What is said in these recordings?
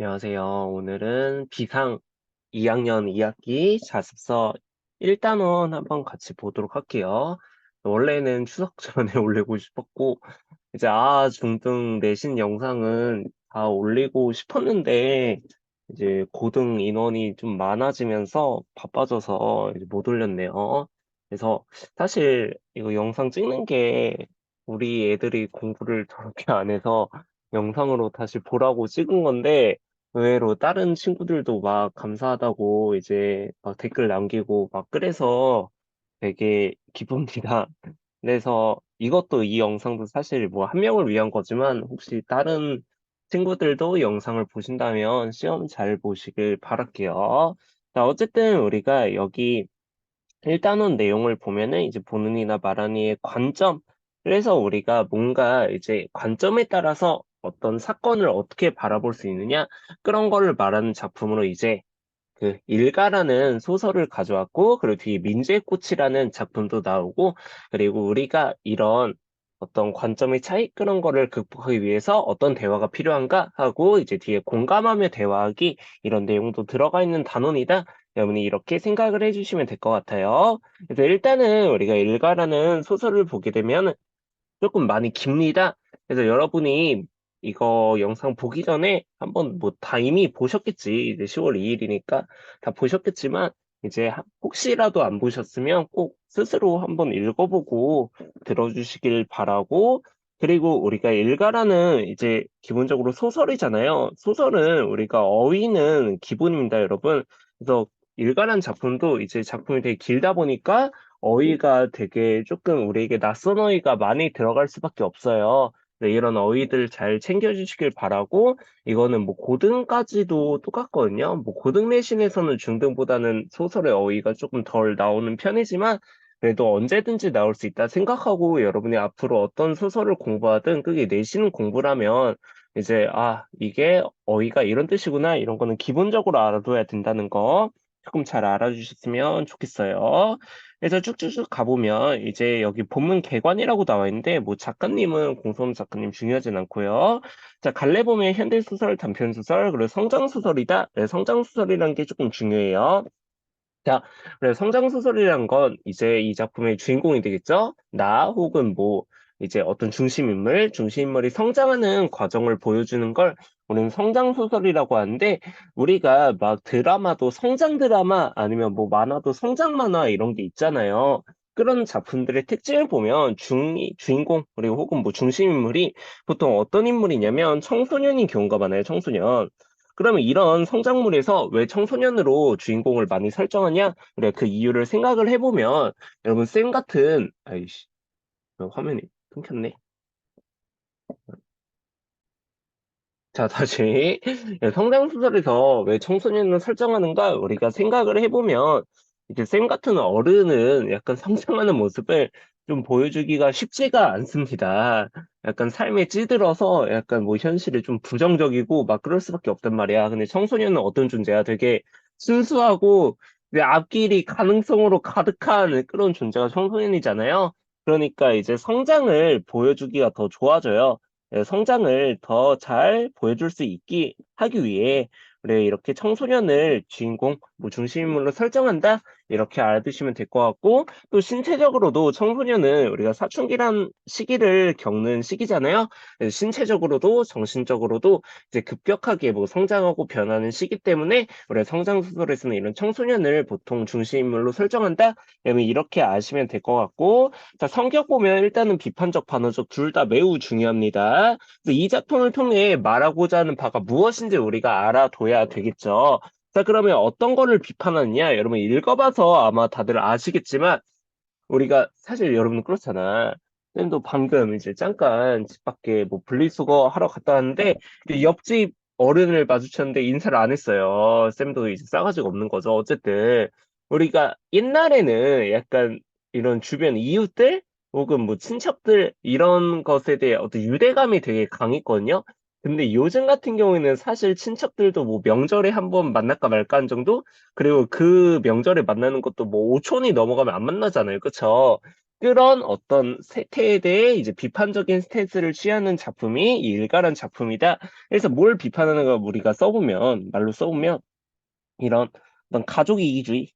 안녕하세요. 오늘은 비상 2학년 2학기 자습서 1단원 한번 같이 보도록 할게요. 원래는 추석 전에 올리고 싶었고, 이제 중등 내신 영상은 다 올리고 싶었는데, 이제 고등 인원이 좀 많아지면서 바빠져서 이제 못 올렸네요. 그래서 사실 이거 영상 찍는 게 우리 애들이 공부를 저렇게 안 해서 영상으로 다시 보라고 찍은 건데, 의외로 다른 친구들도 막 감사하다고 이제 막 댓글 남기고 막 그래서 되게 기쁩니다. 그래서 이것도 이 영상도 사실 뭐 한 명을 위한 거지만 혹시 다른 친구들도 영상을 보신다면 시험 잘 보시길 바랄게요. 자, 어쨌든 우리가 여기 1단원 내용을 보면은 이제 본은이나 말하니의 관점. 그래서 우리가 뭔가 이제 관점에 따라서 어떤 사건을 어떻게 바라볼 수 있느냐 그런 거를 말하는 작품으로 이제 그 일가라는 소설을 가져왔고 그리고 뒤에 민재의 꽃이라는 작품도 나오고 그리고 우리가 이런 어떤 관점의 차이 그런 거를 극복하기 위해서 어떤 대화가 필요한가 하고 이제 뒤에 공감하며 대화하기 이런 내용도 들어가 있는 단원이다. 여러분이 이렇게 생각을 해주시면 될 것 같아요. 그래서 일단은 우리가 일가라는 소설을 보게 되면 조금 많이 깁니다. 그래서 여러분이 이거 영상 보기 전에 한번 뭐 다 이미 보셨겠지. 이제 10월 2일이니까 다 보셨겠지만 이제 혹시라도 안 보셨으면 꼭 스스로 한번 읽어보고 들어주시길 바라고 그리고 우리가 일가라는 이제 기본적으로 소설이잖아요. 소설은 우리가 어휘는 기본입니다, 여러분. 그래서 일가라는 작품도 이제 작품이 되게 길다 보니까 어휘가 되게 조금 우리에게 낯선 어휘가 많이 들어갈 수밖에 없어요. 네, 이런 어휘들 잘 챙겨주시길 바라고, 이거는 뭐 고등까지도 똑같거든요. 뭐 고등 내신에서는 중등보다는 소설의 어휘가 조금 덜 나오는 편이지만, 그래도 언제든지 나올 수 있다 생각하고 여러분이 앞으로 어떤 소설을 공부하든 그게 내신 공부라면 이제, 이게 어휘가 이런 뜻이구나. 이런 거는 기본적으로 알아둬야 된다는 거 조금 잘 알아주셨으면 좋겠어요. 그래서 쭉쭉쭉 가보면 이제 여기 본문 개관이라고 나와 있는데 뭐 작가님은 공소음 작가님 중요하진 않고요. 자, 갈래 보면 현대소설, 단편소설, 그리고 성장소설이다. 네, 성장소설이라는 게 조금 중요해요. 자, 그래서 성장소설이란 건 이제 이 작품의 주인공이 되겠죠? 나 혹은 뭐 이제 어떤 중심인물이 성장하는 과정을 보여주는 걸 우리는 성장소설이라고 하는데 우리가 막 드라마도 성장 드라마 아니면 뭐 만화도 성장 만화 이런 게 있잖아요. 그런 작품들의 특징을 보면 주인공 그리고 혹은 뭐 중심인물이 보통 어떤 인물이냐면 청소년인 경우가 많아요. 청소년. 그러면 이런 성장물에서 왜 청소년으로 주인공을 많이 설정하냐? 그래, 그 이유를 생각을 해보면, 여러분, 쌤 같은, 아이씨, 화면이 끊겼네. 자, 다시. 성장소설에서 왜 청소년을 설정하는가? 우리가 생각을 해보면, 이제 쌤 같은 어른은 약간 성장하는 모습을 좀 보여주기가 쉽지가 않습니다. 약간 삶에 찌들어서 약간 뭐 현실에 좀 부정적이고 막 그럴 수밖에 없단 말이야. 근데 청소년은 어떤 존재야? 되게 순수하고 내 앞길이 가능성으로 가득한 그런 존재가 청소년이잖아요. 그러니까 이제 성장을 보여주기가 더 좋아져요. 성장을 더 잘 보여줄 수 있기 하기 위해 우리 이렇게 청소년을 주인공 뭐 중심인물로 설정한다 이렇게 알아두시면 될 것 같고 또 신체적으로도 청소년은 우리가 사춘기란 시기를 겪는 시기잖아요. 그래서 신체적으로도 정신적으로도 이제 급격하게 뭐 성장하고 변하는 시기 때문에 우리가 성장 소설에서는 이런 청소년을 보통 중심인물로 설정한다. 그러면 이렇게 아시면 될 것 같고 자, 성격 보면 일단은 비판적, 반어적 둘 다 매우 중요합니다. 그래서 이 작품을 통해 말하고자 하는 바가 무엇인지 우리가 알아둬야 되겠죠. 자, 그러면 어떤 거를 비판하느냐? 여러분 읽어봐서 아마 다들 아시겠지만 우리가 사실 여러분 그렇잖아. 쌤도 방금 이제 잠깐 집 밖에 뭐 분리수거 하러 갔다 왔는데 그 옆집 어른을 마주쳤는데 인사를 안 했어요. 쌤도 이제 싸가지가 없는 거죠. 어쨌든 우리가 옛날에는 약간 이런 주변 이웃들 혹은 뭐 친척들 이런 것에 대해 어떤 유대감이 되게 강했거든요. 근데 요즘 같은 경우에는 사실 친척들도 뭐 명절에 한번 만날까 말까 한 정도? 그리고 그 명절에 만나는 것도 뭐 5촌이 넘어가면 안 만나잖아요. 그쵸? 그런 어떤 세태에 대해 이제 비판적인 스탠스를 취하는 작품이 이 일가란 작품이다. 그래서 뭘 비판하는 가 우리가 써보면 말로 써보면 이런 어떤 가족 이기주의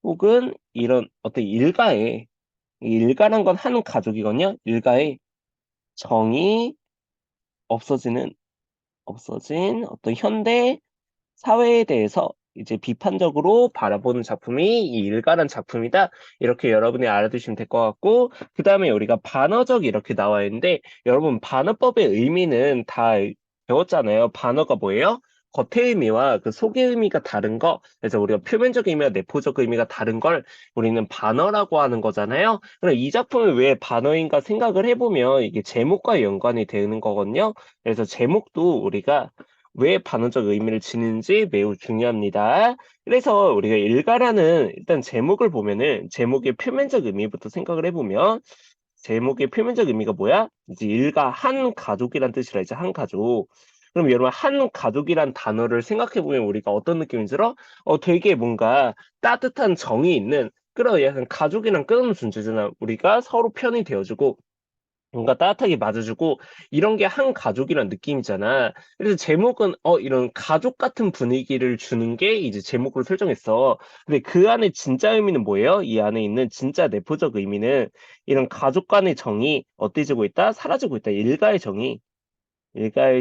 혹은 이런 어떤 일가의 이 일가란 건 한 가족이거든요. 일가의 정이 없어지는 없어진 어떤 현대 사회에 대해서 이제 비판적으로 바라보는 작품이 이 일가란 작품이다. 이렇게 여러분이 알아두시면 될 것 같고, 그 다음에 우리가 반어적 이렇게 나와 있는데, 여러분 반어법의 의미는 다 배웠잖아요. 반어가 뭐예요? 겉의 의미와 그 속의 의미가 다른 거. 그래서 우리가 표면적 의미와 내포적 의미가 다른 걸 우리는 반어라고 하는 거잖아요. 그럼 이 작품이 왜 반어인가 생각을 해보면 이게 제목과 연관이 되는 거거든요. 그래서 제목도 우리가 왜 반어적 의미를 지니는지 매우 중요합니다. 그래서 우리가 일가라는 일단 제목을 보면은 제목의 표면적 의미부터 생각을 해보면 제목의 표면적 의미가 뭐야? 이제 일가 한 가족이란 뜻이라 이제 한 가족. 그럼 여러분 한 가족이란 단어를 생각해 보면 우리가 어떤 느낌이 들어? 되게 뭔가 따뜻한 정이 있는 그런 약간 가족이랑 끄는 존재잖아. 우리가 서로 편이 되어주고 뭔가 따뜻하게 맞아주고 이런 게 한 가족이란 느낌이잖아. 그래서 제목은 이런 가족 같은 분위기를 주는 게 이제 제목으로 설정했어. 근데 그 안에 진짜 의미는 뭐예요? 이 안에 있는 진짜 내포적 의미는 이런 가족 간의 정이 어때지고 있다? 사라지고 있다. 일가의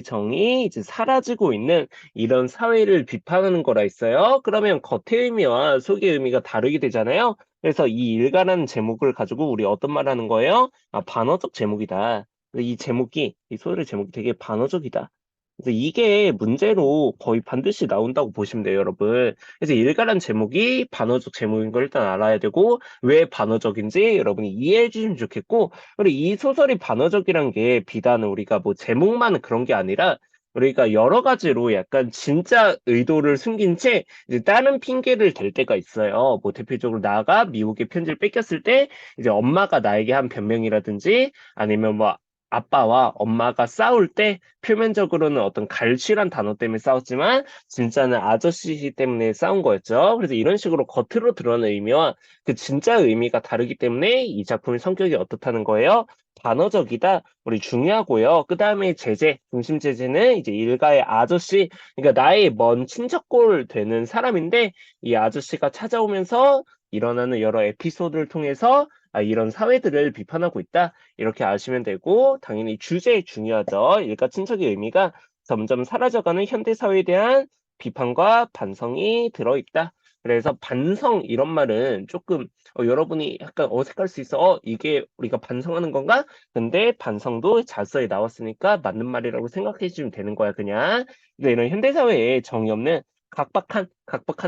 정이 이제 사라지고 있는 이런 사회를 비판하는 거라 했어요. 그러면 겉의 의미와 속의 의미가 다르게 되잖아요. 그래서 이 일가라는 제목을 가지고 우리 어떤 말 하는 거예요? 아, 반어적 제목이다. 이 제목이, 이 소설의 제목이 되게 반어적이다. 그래서 이게 문제로 거의 반드시 나온다고 보시면 돼요, 여러분. 그래서 일가란 제목이 반어적 제목인 걸 일단 알아야 되고, 왜 반어적인지 여러분이 이해해 주시면 좋겠고, 그리고 이 소설이 반어적이란 게 비단 우리가 뭐 제목만 그런 게 아니라 우리가 여러 가지로 약간 진짜 의도를 숨긴 채 이제 다른 핑계를 댈 때가 있어요. 뭐 대표적으로 나가 미국의 편지를 뺏겼을 때 이제 엄마가 나에게 한 변명이라든지 아니면 뭐 아빠와 엄마가 싸울 때 표면적으로는 어떤 갈취란 단어 때문에 싸웠지만 진짜는 아저씨 때문에 싸운 거였죠. 그래서 이런 식으로 겉으로 드러나는 의미와 그 진짜 의미가 다르기 때문에 이 작품의 성격이 어떻다는 거예요? 단어적이다. 우리 중요하고요. 그 다음에 제재, 중심 제재는 이제 일가의 아저씨, 그러니까 나의 먼 친척골 되는 사람인데 이 아저씨가 찾아오면서 일어나는 여러 에피소드를 통해서 이런 사회들을 비판하고 있다. 이렇게 아시면 되고 당연히 주제 중요하죠. 일가 친척의 의미가 점점 사라져가는 현대 사회에 대한 비판과 반성이 들어있다. 그래서 반성 이런 말은 조금 여러분이 약간 어색할 수 있어. 이게 우리가 반성하는 건가? 근데 반성도 자서에 나왔으니까 맞는 말이라고 생각해 주시면 되는 거야, 그냥. 근데 이런 현대사회에 정이 없는 각박한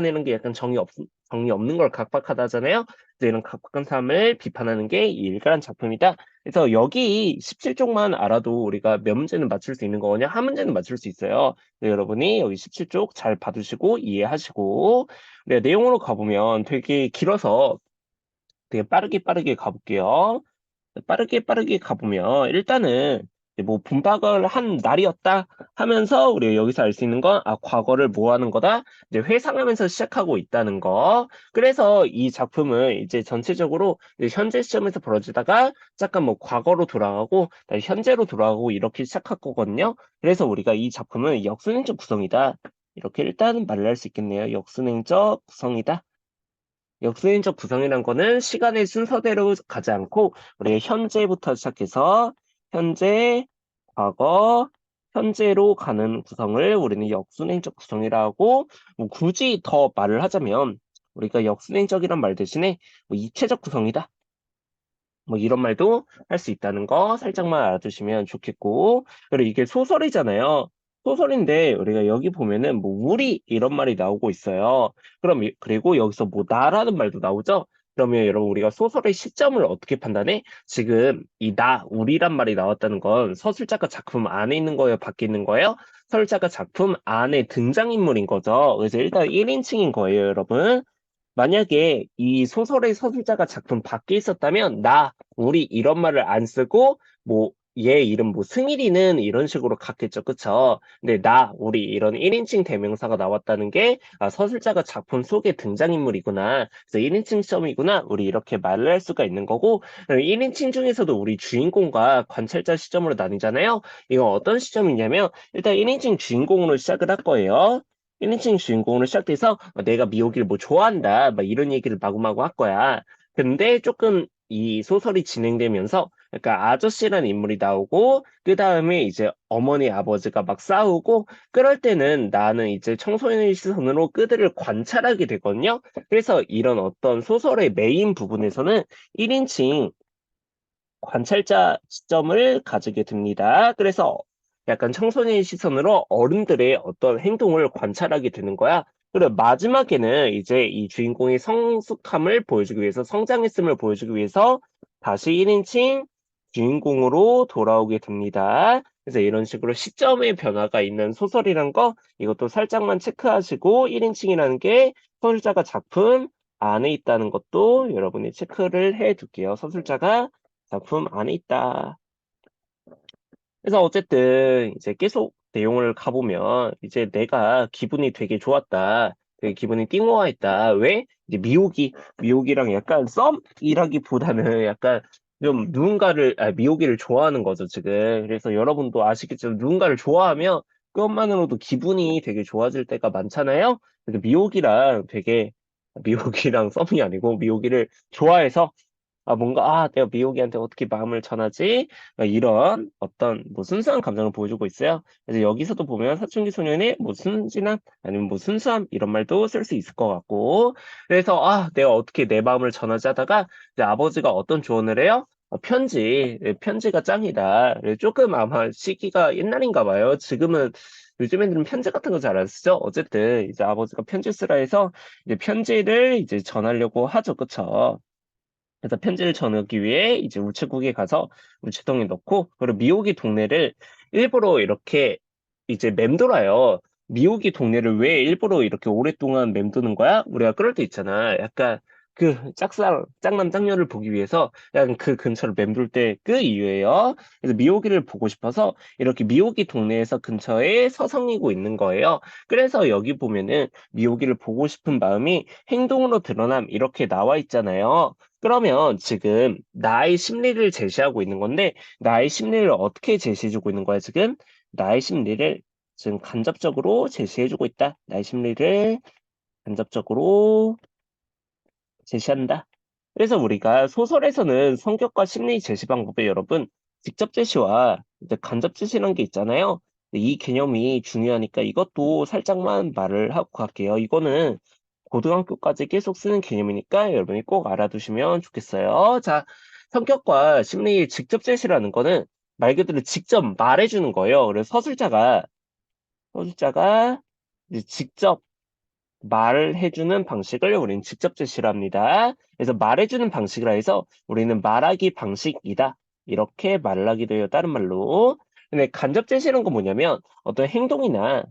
이런 게 약간 정이 없는 걸 각박하다 하잖아요. 그래서 이런 각박한 삶을 비판하는 게 이 일가란 작품이다. 그래서 여기 17쪽만 알아도 우리가 몇 문제는 맞출 수 있는 거냐? 한 문제는 맞출 수 있어요. 네, 여러분이 여기 17쪽 잘 봐두시고 이해하시고 네, 내용으로 가보면 되게 길어서 되게 빠르게 가볼게요. 빠르게 가보면 일단은 이제 뭐 분박을 한 날이었다 하면서 우리가 여기서 알 수 있는 건 과거를 뭐 하는 거다? 이제 회상하면서 시작하고 있다는 거. 그래서 이 작품은 이제 전체적으로 이제 현재 시점에서 벌어지다가 잠깐 뭐 과거로 돌아가고 다시 현재로 돌아가고 이렇게 시작할 거거든요. 그래서 우리가 이 작품은 역순행적 구성이다. 이렇게 일단은 말을 할 수 있겠네요. 역순행적 구성이다. 역수인적 구성이란 거는 시간의 순서대로 가지 않고 우리가 현재부터 시작해서 현재, 과거, 현재로 가는 구성을 우리는 역순행적 구성이라고 뭐 굳이 더 말을 하자면 우리가 역순행적이란 말 대신에 뭐 입체적 구성이다. 뭐 이런 말도 할 수 있다는 거 살짝만 알아두시면 좋겠고 그리고 이게 소설이잖아요. 소설인데 우리가 여기 보면은 뭐 우리 이런 말이 나오고 있어요. 그리고 여기서 뭐 나라는 말도 나오죠. 그러면 여러분 우리가 소설의 시점을 어떻게 판단해? 지금 이 나, 우리란 말이 나왔다는 건 서술자가 작품 안에 있는 거예요? 밖에 있는 거예요? 서술자가 작품 안에 등장인물인 거죠. 그래서 일단 1인칭인 거예요, 여러분. 만약에 이 소설의 서술자가 작품 밖에 있었다면 나, 우리 이런 말을 안 쓰고 뭐 얘 이름 뭐 승일이는 이런 식으로 갔겠죠. 그쵸? 근데 우리 이런 1인칭 대명사가 나왔다는 게, 아, 서술자가 작품 속의 등장인물이구나. 그래서 1인칭 시점이구나. 우리 이렇게 말을 할 수가 있는 거고, 1인칭 중에서도 우리 주인공과 관찰자 시점으로 나뉘잖아요. 이건 어떤 시점이냐면, 일단 1인칭 주인공으로 시작을 할 거예요. 1인칭 주인공으로 시작돼서 내가 미호기를 뭐 좋아한다. 막 이런 얘기를 마구마구 할 거야. 근데 조금 이 소설이 진행되면서 그러니까 아저씨라는 인물이 나오고 그 다음에 이제 어머니 아버지가 막 싸우고 그럴 때는 나는 이제 청소년의 시선으로 그들을 관찰하게 되거든요. 그래서 이런 어떤 소설의 메인 부분에서는 1인칭 관찰자 시점을 가지게 됩니다. 그래서 약간 청소년의 시선으로 어른들의 어떤 행동을 관찰하게 되는 거야. 그리고 마지막에는 이제 이 주인공의 성숙함을 보여주기 위해서, 성장했음을 보여주기 위해서 다시 1인칭 주인공으로 돌아오게 됩니다. 그래서 이런 식으로 시점의 변화가 있는 소설이란 거, 이것도 살짝만 체크하시고 1인칭이라는 게 서술자가 작품 안에 있다는 것도 여러분이 체크를 해 둘게요. 서술자가 작품 안에 있다. 그래서 어쨌든 이제 계속 내용을 가보면 이제 내가 기분이 되게 좋았다. 되게 기분이 띵호화했다. 왜? 이제 미호기랑 약간 썸이라기보다는 약간 좀 미호기를 좋아하는 거죠, 지금. 그래서 여러분도 아시겠지만 누군가를 좋아하면 그것만으로도 기분이 되게 좋아질 때가 많잖아요. 그래서 미호기랑 썸이 아니고 미호기를 좋아해서 내가 미호기한테 어떻게 마음을 전하지? 이런 어떤 뭐 순수한 감정을 보여주고 있어요. 그래서 여기서도 보면 사춘기 소년의 뭐 순진함 아니면 뭐 순수함 이런 말도 쓸 수 있을 것 같고. 그래서 내가 어떻게 내 마음을 전하지 하다가 이제 아버지가 어떤 조언을 해요? 편지가 짱이다. 그래서 조금 아마 시기가 옛날인가 봐요. 지금은 요즘 애들은 편지 같은 거 잘 안 쓰죠? 어쨌든 이제 아버지가 편지 쓰라 해서 이제 편지를 이제 전하려고 하죠. 그쵸? 그래서 편지를 전하기 위해 이제 우체국에 가서 우체통에 넣고 그리고 미호기 동네를 일부러 이렇게 이제 맴돌아요. 미호기 동네를 왜 일부러 이렇게 오랫동안 맴도는 거야? 우리가 그럴 때 있잖아. 약간 그 짝남 짝녀를 보기 위해서 약간 그 근처를 맴돌 때 그 이유예요. 그래서 미호기를 보고 싶어서 이렇게 미호기 동네에서 근처에 서성이고 있는 거예요. 그래서 여기 보면은 미호기를 보고 싶은 마음이 행동으로 드러남 이렇게 나와 있잖아요. 그러면 지금 나의 심리를 제시하고 있는 건데, 나의 심리를 어떻게 제시해주고 있는 거야, 지금? 나의 심리를 지금 간접적으로 제시해주고 있다. 나의 심리를 간접적으로 제시한다. 그래서 우리가 소설에서는 성격과 심리 제시 방법에 여러분, 직접 제시와 이제 간접 제시라는 게 있잖아요. 이 개념이 중요하니까 이것도 살짝만 말을 하고 갈게요. 이거는 고등학교까지 계속 쓰는 개념이니까 여러분이 꼭 알아두시면 좋겠어요. 자, 성격과 심리의 직접 제시라는 거는 말 그대로 직접 말해주는 거예요. 그래서 서술자가 이제 직접 말해주는 방식을 우리는 직접 제시를 합니다. 그래서 말해주는 방식이라 해서 우리는 말하기 방식이다. 이렇게 말을 하기도 해요. 다른 말로. 근데 간접 제시라는 건 뭐냐면 어떤 행동이나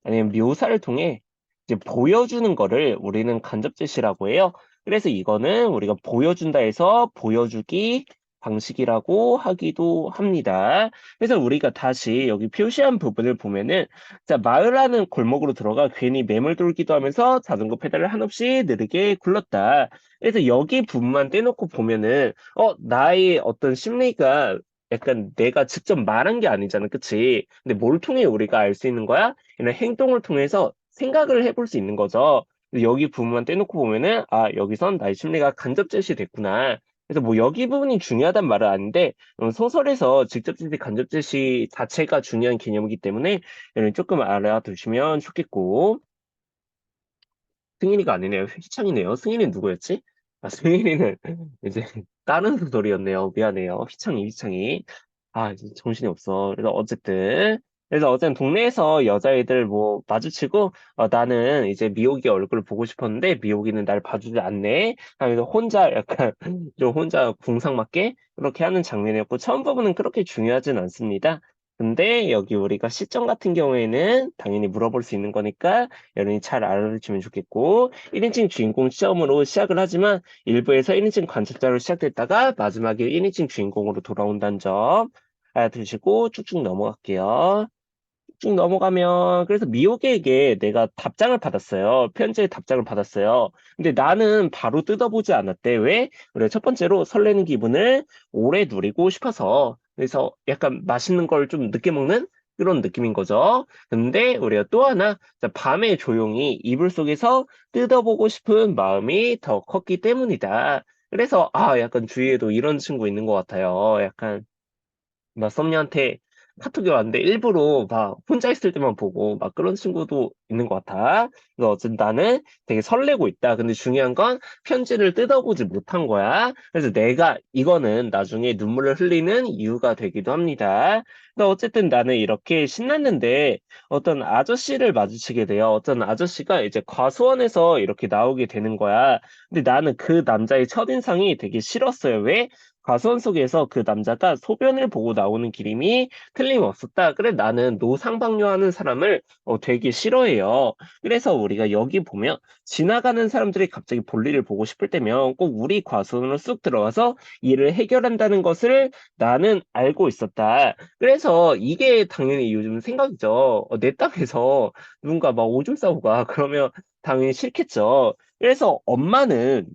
아니면 묘사를 통해 이제 보여주는 거를 우리는 간접 제시라고 해요. 그래서 이거는 우리가 보여준다 해서 보여주기 방식이라고 하기도 합니다. 그래서 우리가 다시 여기 표시한 부분을 보면은 자, 마을하는 골목으로 들어가 괜히 매물 돌기도 하면서 자전거 페달을 한없이 느리게 굴렀다. 그래서 여기 부분만 떼놓고 보면은 나의 어떤 심리가 약간 내가 직접 말한 게 아니잖아. 그치? 근데 뭘 통해 우리가 알 수 있는 거야? 이런 행동을 통해서 생각을 해볼 수 있는 거죠. 근데 여기 부분만 떼놓고 보면은, 여기선 나의 심리가 간접 제시됐구나. 그래서 뭐 여기 부분이 중요하단 말은 아닌데, 소설에서 직접 제시, 간접 제시 자체가 중요한 개념이기 때문에, 이런 조금 알아두시면 좋겠고, 승인이가 아니네요. 휘창이네요. 승인이 누구였지? 승인이는 이제 다른 소설이었네요. 미안해요. 휘창이. 이제 정신이 없어. 그래서 어쨌든 동네에서 여자애들 뭐 마주치고 나는 이제 미호기 얼굴을 보고 싶었는데 미호기는 날 봐주지 않네. 하면서 혼자 약간 좀 혼자 궁상맞게 그렇게 하는 장면이었고 처음 부분은 그렇게 중요하진 않습니다. 근데 여기 우리가 시점 같은 경우에는 당연히 물어볼 수 있는 거니까 여러분이 잘 알아두시면 좋겠고 1인칭 주인공 시점으로 시작을 하지만 일부에서 1인칭 관찰자로 시작됐다가 마지막에 1인칭 주인공으로 돌아온다는 점 알아두시고 쭉쭉 넘어갈게요. 쭉 넘어가면 그래서 미호에게 내가 답장을 받았어요. 편지에 답장을 받았어요. 근데 나는 바로 뜯어보지 않았대. 왜? 그래 첫 번째로 설레는 기분을 오래 누리고 싶어서 그래서 약간 맛있는 걸 좀 늦게 먹는 그런 느낌인 거죠. 근데 우리가 또 하나 자, 밤에 조용히 이불 속에서 뜯어보고 싶은 마음이 더 컸기 때문이다. 그래서 약간 주위에도 이런 친구 있는 것 같아요. 약간 막 썸녀한테 카톡이 왔는데 일부러 막 혼자 있을 때만 보고 막 그런 친구도 있는 것 같아. 그래서 어쨌든 나는 되게 설레고 있다. 근데 중요한 건 편지를 뜯어보지 못한 거야. 그래서 내가 이거는 나중에 눈물을 흘리는 이유가 되기도 합니다. 근데 어쨌든 나는 이렇게 신났는데 어떤 아저씨를 마주치게 돼요. 어떤 아저씨가 이제 과수원에서 이렇게 나오게 되는 거야. 근데 나는 그 남자의 첫인상이 되게 싫었어요. 왜? 가수원 속에서 그 남자가 소변을 보고 나오는 그림이 틀림없었다. 그래, 나는 노상방뇨하는 사람을 되게 싫어해요. 그래서 우리가 여기 보면 지나가는 사람들이 갑자기 볼일을 보고 싶을 때면 꼭 우리 과수원으로 쑥 들어가서 일을 해결한다는 것을 나는 알고 있었다. 그래서 이게 당연히 요즘 생각이죠. 내 땅에서 누군가 막 오줌 싸고 가. 그러면 당연히 싫겠죠. 그래서 엄마는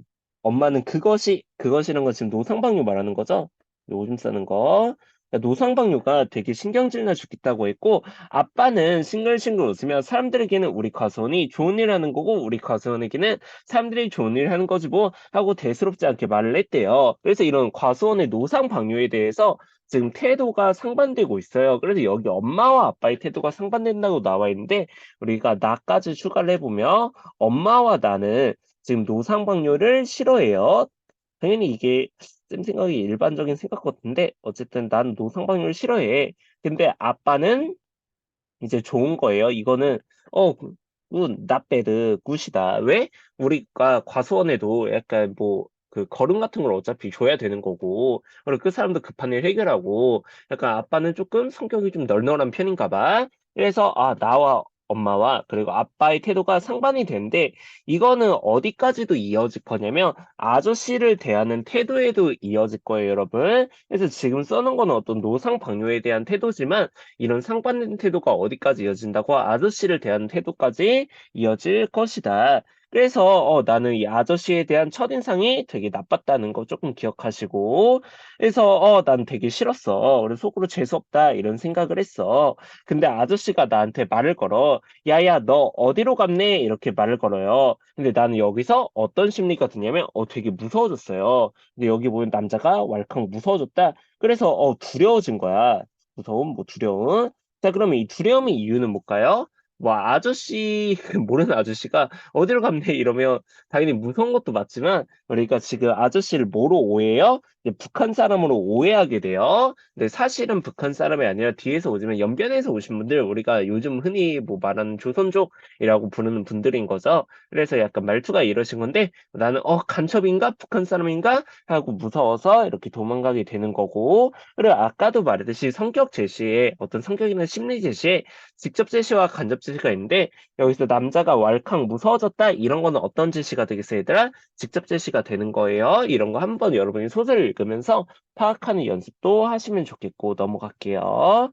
그것이란 건 지금 노상방뇨 말하는 거죠? 오줌 싸는 거. 그러니까 노상방뇨가 되게 신경질 나 죽겠다고 했고, 아빠는 싱글싱글 웃으며 사람들에게는 우리 과수원이 좋은 일 하는 거고, 우리 과수원에게는 사람들이 좋은 일 하는 거지 뭐, 하고 대수롭지 않게 말을 했대요. 그래서 이런 과수원의 노상방뇨에 대해서 지금 태도가 상반되고 있어요. 그래서 여기 엄마와 아빠의 태도가 상반된다고 나와 있는데, 우리가 나까지 추가를 해보면, 엄마와 나는 지금 노상방뇨를 싫어해요. 당연히 이게 쌤 생각이 일반적인 생각 같은데 어쨌든 난 노상방뇨를 싫어해. 근데 아빠는 이제 좋은 거예요. 이거는 not bad, 굿이다. 왜? 우리가 과수원에도 약간 뭐 그 거름 같은 걸 어차피 줘야 되는 거고 그리고 그 사람도 급한 일 해결하고 약간 아빠는 조금 성격이 좀 널널한 편인가 봐. 그래서 나와 엄마와 그리고 아빠의 태도가 상반이 되는데 이거는 어디까지도 이어질 거냐면 아저씨를 대하는 태도에도 이어질 거예요, 여러분. 그래서 지금 써놓은 거는 어떤 노상방뇨에 대한 태도지만 이런 상반된 태도가 어디까지 이어진다고? 아저씨를 대하는 태도까지 이어질 것이다. 그래서 나는 이 아저씨에 대한 첫인상이 되게 나빴다는 거 조금 기억하시고 그래서 난 되게 싫었어. 그래서 속으로 재수없다 이런 생각을 했어. 근데 아저씨가 나한테 말을 걸어. 야야 너 어디로 갔네? 이렇게 말을 걸어요. 근데 나는 여기서 어떤 심리가 드냐면 되게 무서워졌어요. 근데 여기 보면 남자가 왈칵 무서워졌다. 그래서 두려워진 거야. 무서움, 뭐 두려움. 자, 그러면 이 두려움의 이유는 뭘까요? 뭐 아저씨 모르는 아저씨가 어디로 갔네 이러면 당연히 무서운 것도 맞지만 그러니까 지금 아저씨를 뭐로 오해해요? 이제 북한 사람으로 오해하게 돼요. 근데 사실은 북한 사람이 아니라 뒤에서 오지만 연변에서 오신 분들 우리가 요즘 흔히 뭐 말하는 조선족이라고 부르는 분들인 거죠. 그래서 약간 말투가 이러신 건데 나는 간첩인가 북한 사람인가 하고 무서워서 이렇게 도망가게 되는 거고 그리고 아까도 말했듯이 성격 제시에 어떤 성격이나 심리 제시에 직접 제시와 간접 제시가 있는데 여기서 남자가 왈칵 무서워졌다 이런 거는 어떤 제시가 되겠어요, 얘들아? 직접 제시가 되는 거예요. 이런 거 한번 여러분이 소설을 읽으면서 파악하는 연습도 하시면 좋겠고 넘어갈게요.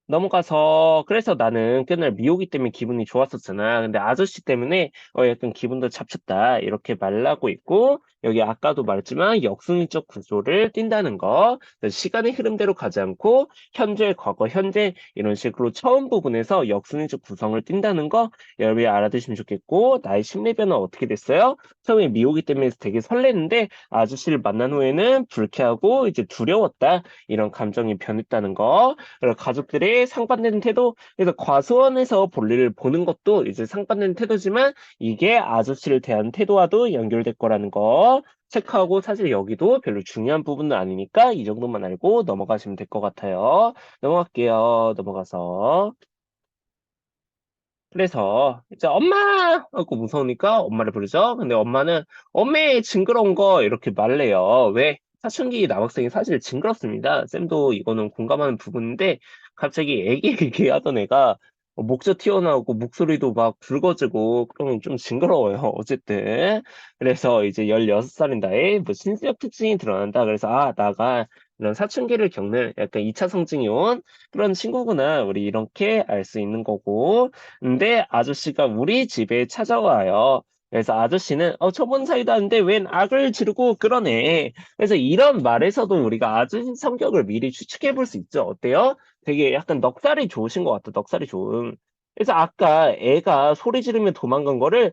넘어가서 그래서 나는 그날 미호기 때문에 기분이 좋았었잖아. 근데 아저씨 때문에 약간 기분도 잡쳤다. 이렇게 말을 하고 있고 여기 아까도 말했지만 역순위적 구조를 띈다는 거. 시간의 흐름대로 가지 않고 현재, 과거, 현재 이런 식으로 처음 부분에서 역순위적 구성을 띈다는 거 여러분이 알아두시면 좋겠고 나의 심리 변화 어떻게 됐어요? 처음에 미호기 때문에 되게 설렜는데 아저씨를 만난 후에는 불쾌하고 이제 두려웠다. 이런 감정이 변했다는 거. 그리고 가족들의 상반되는 태도, 그래서 과수원에서 볼일을 보는 것도 이제 상반되는 태도지만 이게 아저씨를 대한 태도와도 연결될 거라는 거 체크하고 사실 여기도 별로 중요한 부분은 아니니까 이 정도만 알고 넘어가시면 될 것 같아요. 넘어갈게요. 넘어가서. 그래서 이제 엄마 하고 무서우니까 엄마를 부르죠. 근데 엄마는 엄매 징그러운 거 이렇게 말을 해요. 왜? 사춘기 남학생이 사실 징그럽습니다. 쌤도 이거는 공감하는 부분인데 갑자기 애기 얘기하던 애가 목젖 튀어나오고 목소리도 막 굵어지고 그러면 좀 징그러워요. 어쨌든 그래서 이제 16살인 나의 뭐 신체적 특징이 드러난다. 그래서 아 나가 이런 사춘기를 겪는 약간 2차 성징이 온 그런 친구구나. 우리 이렇게 알 수 있는 거고. 근데 아저씨가 우리 집에 찾아와요. 그래서 아저씨는 저번 사이도 아닌데 웬 악을 지르고 그러네. 그래서 이런 말에서도 우리가 아저씨 성격을 미리 추측해 볼 수 있죠. 어때요? 되게 약간 넉살이 좋으신 것 같아. 넉살이 좋은. 그래서 아까 애가 소리 지르며 도망간 거를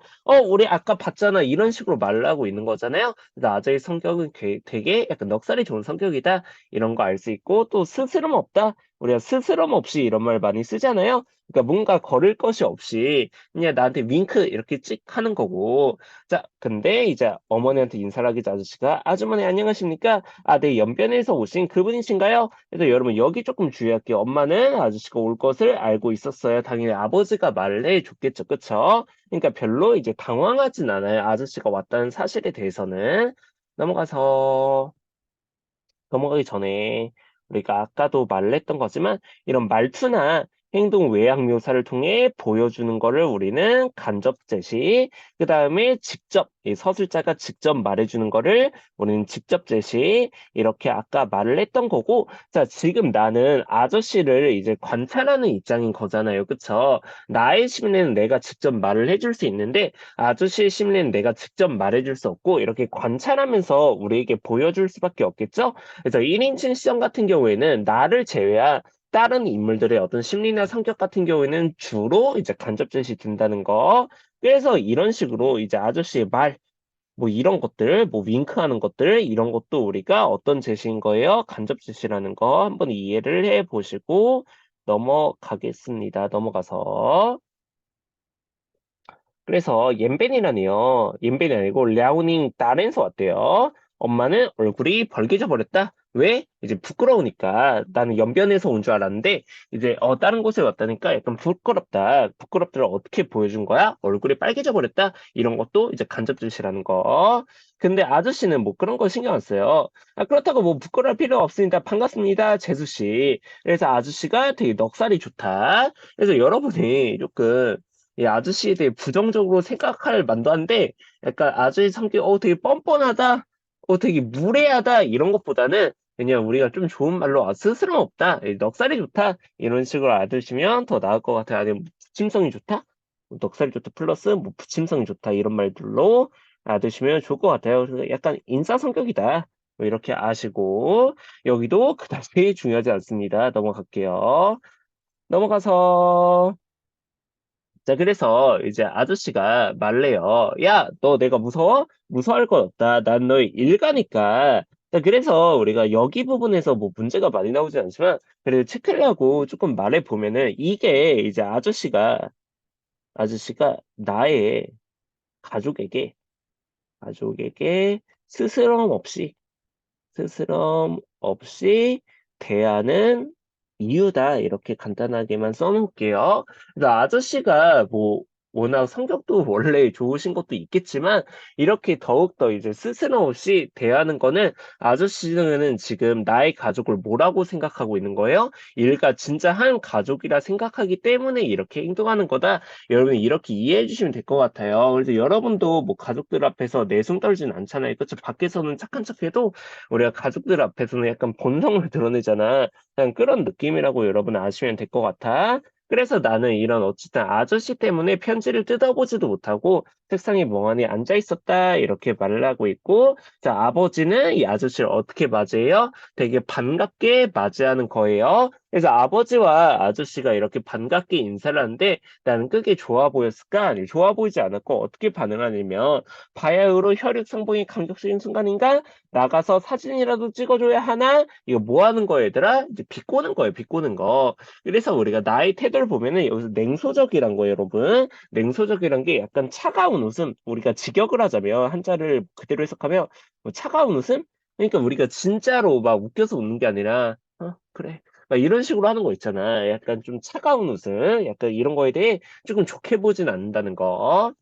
우리 아까 봤잖아. 이런 식으로 말을 하고 있는 거잖아요. 그래서 아저의 성격은 되게 약간 넉살이 좋은 성격이다. 이런 거 알 수 있고 또 스스럼 없다. 우리가 스스럼 없이 이런 말 많이 쓰잖아요. 그러니까 뭔가 거를 것이 없이 그냥 나한테 윙크 이렇게 찍 하는 거고. 자, 근데 이제 어머니한테 인사를 하기 전 아저씨가 아주머니 안녕하십니까? 아, 네, 연변에서 오신 그분이신가요? 그래서 여러분 여기 조금 주의할게요. 엄마는 아저씨가 올 것을 알고 있었어요. 당연히 아버지가 말을 해줬겠죠. 그쵸? 그러니까 별로 이제 당황하진 않아요. 아저씨가 왔다는 사실에 대해서는. 넘어가서 넘어가기 전에 우리가 아까도 말을 했던 거지만 이런 말투나 행동 외양 묘사를 통해 보여주는 거를 우리는 간접 제시, 그 다음에 직접, 이 서술자가 직접 말해주는 거를 우리는 직접 제시, 이렇게 아까 말을 했던 거고, 자, 지금 나는 아저씨를 이제 관찰하는 입장인 거잖아요. 그쵸? 나의 심리는 내가 직접 말을 해줄 수 있는데, 아저씨의 심리는 내가 직접 말해줄 수 없고, 이렇게 관찰하면서 우리에게 보여줄 수밖에 없겠죠? 그래서 1인칭 시점 같은 경우에는 나를 제외한 다른 인물들의 어떤 심리나 성격 같은 경우에는 주로 이제 간접 제시 된다는 거. 그래서 이런 식으로 이제 아저씨의 말, 뭐 이런 것들, 뭐 윙크하는 것들, 이런 것도 우리가 어떤 제시인 거예요? 간접 제시라는 거 한번 이해를 해 보시고 넘어가겠습니다. 넘어가서. 그래서 옌벤이라네요. 옌벤이 아니고 랴오닝 딸에서 왔대요. 엄마는 얼굴이 벌개져 버렸다. 왜? 이제 부끄러우니까. 나는 연변에서 온 줄 알았는데 이제 다른 곳에 왔다니까 약간 부끄럽다. 부끄럽다를 어떻게 보여준 거야? 얼굴이 빨개져 버렸다. 이런 것도 이제 간접 제시라는 거. 근데 아저씨는 뭐 그런 거 신경 안 써요. 아, 그렇다고 뭐 부끄러울 필요 없습니다. 반갑습니다. 재수 씨. 그래서 아저씨가 되게 넉살이 좋다. 그래서 여러분이 조금 이 아저씨에 대해 부정적으로 생각할 만도 한데 약간 아저씨 성격 되게 뻔뻔하다 되게 무례하다 이런 것보다는 그냥 우리가 좀 좋은 말로 스스럼 없다 넉살이 좋다 이런 식으로 알아두시면 더 나을 것 같아요. 아니면 부침성이 좋다 넉살이 좋다 플러스 뭐 부침성이 좋다 이런 말들로 알아두시면 좋을 것 같아요. 그래서 약간 인싸 성격이다 뭐 이렇게 아시고 여기도 그다지 중요하지 않습니다. 넘어갈게요. 넘어가서 자, 그래서 이제 아저씨가 말래요. 야, 너 내가 무서워? 무서워할 건 없다. 난 너의 일가니까. 자, 그래서 우리가 여기 부분에서 뭐 문제가 많이 나오지 않지만, 그래도 체크를 하고 조금 말해 보면은 이게 이제 아저씨가 나의 가족에게, 가족에게 스스럼 없이 스스럼 없이 대하는 이유다. 이렇게 간단하게만 써놓을게요. 그래서 아저씨가 뭐 워낙 성격도 원래 좋으신 것도 있겠지만 이렇게 더욱더 이제 스스럼 없이 대하는 거는 아저씨는 지금 나의 가족을 뭐라고 생각하고 있는 거예요? 일가 진짜 한 가족이라 생각하기 때문에 이렇게 행동하는 거다. 여러분 이렇게 이해해 주시면 될 것 같아요. 그래서 여러분도 뭐 가족들 앞에서 내숭 떨진 않잖아요. 그쵸? 밖에서는 착한 척해도 우리가 가족들 앞에서는 약간 본성을 드러내잖아. 그냥 그런 느낌이라고 여러분 아시면 될 것 같아. 그래서 나는 이런 어쨌든 아저씨 때문에 편지를 뜯어보지도 못하고 책상에 멍하니 앉아 있었다. 이렇게 말을 하고 있고, 자, 아버지는 이 아저씨를 어떻게 맞이해요? 되게 반갑게 맞이하는 거예요. 그래서 아버지와 아저씨가 이렇게 반갑게 인사를 하는데 나는 그게 좋아 보였을까? 아니, 좋아 보이지 않았고 어떻게 반응하냐면 바야흐로 혈육 상봉이 감격적인 순간인가? 나가서 사진이라도 찍어줘야 하나? 이거 뭐 하는 거 얘들아? 이제 비꼬는 거예요, 비꼬는 거. 그래서 우리가 나의 태도를 보면은 여기서 냉소적이란 거예요, 여러분. 냉소적이란 게 약간 차가운 웃음. 우리가 직역을 하자면 한자를 그대로 해석하면 뭐 차가운 웃음? 그러니까 우리가 진짜로 막 웃겨서 웃는 게 아니라 그래. 막 이런 식으로 하는 거 있잖아. 약간 좀 차가운 웃음. 약간 이런 거에 대해 조금 좋게 보진 않는다는 거.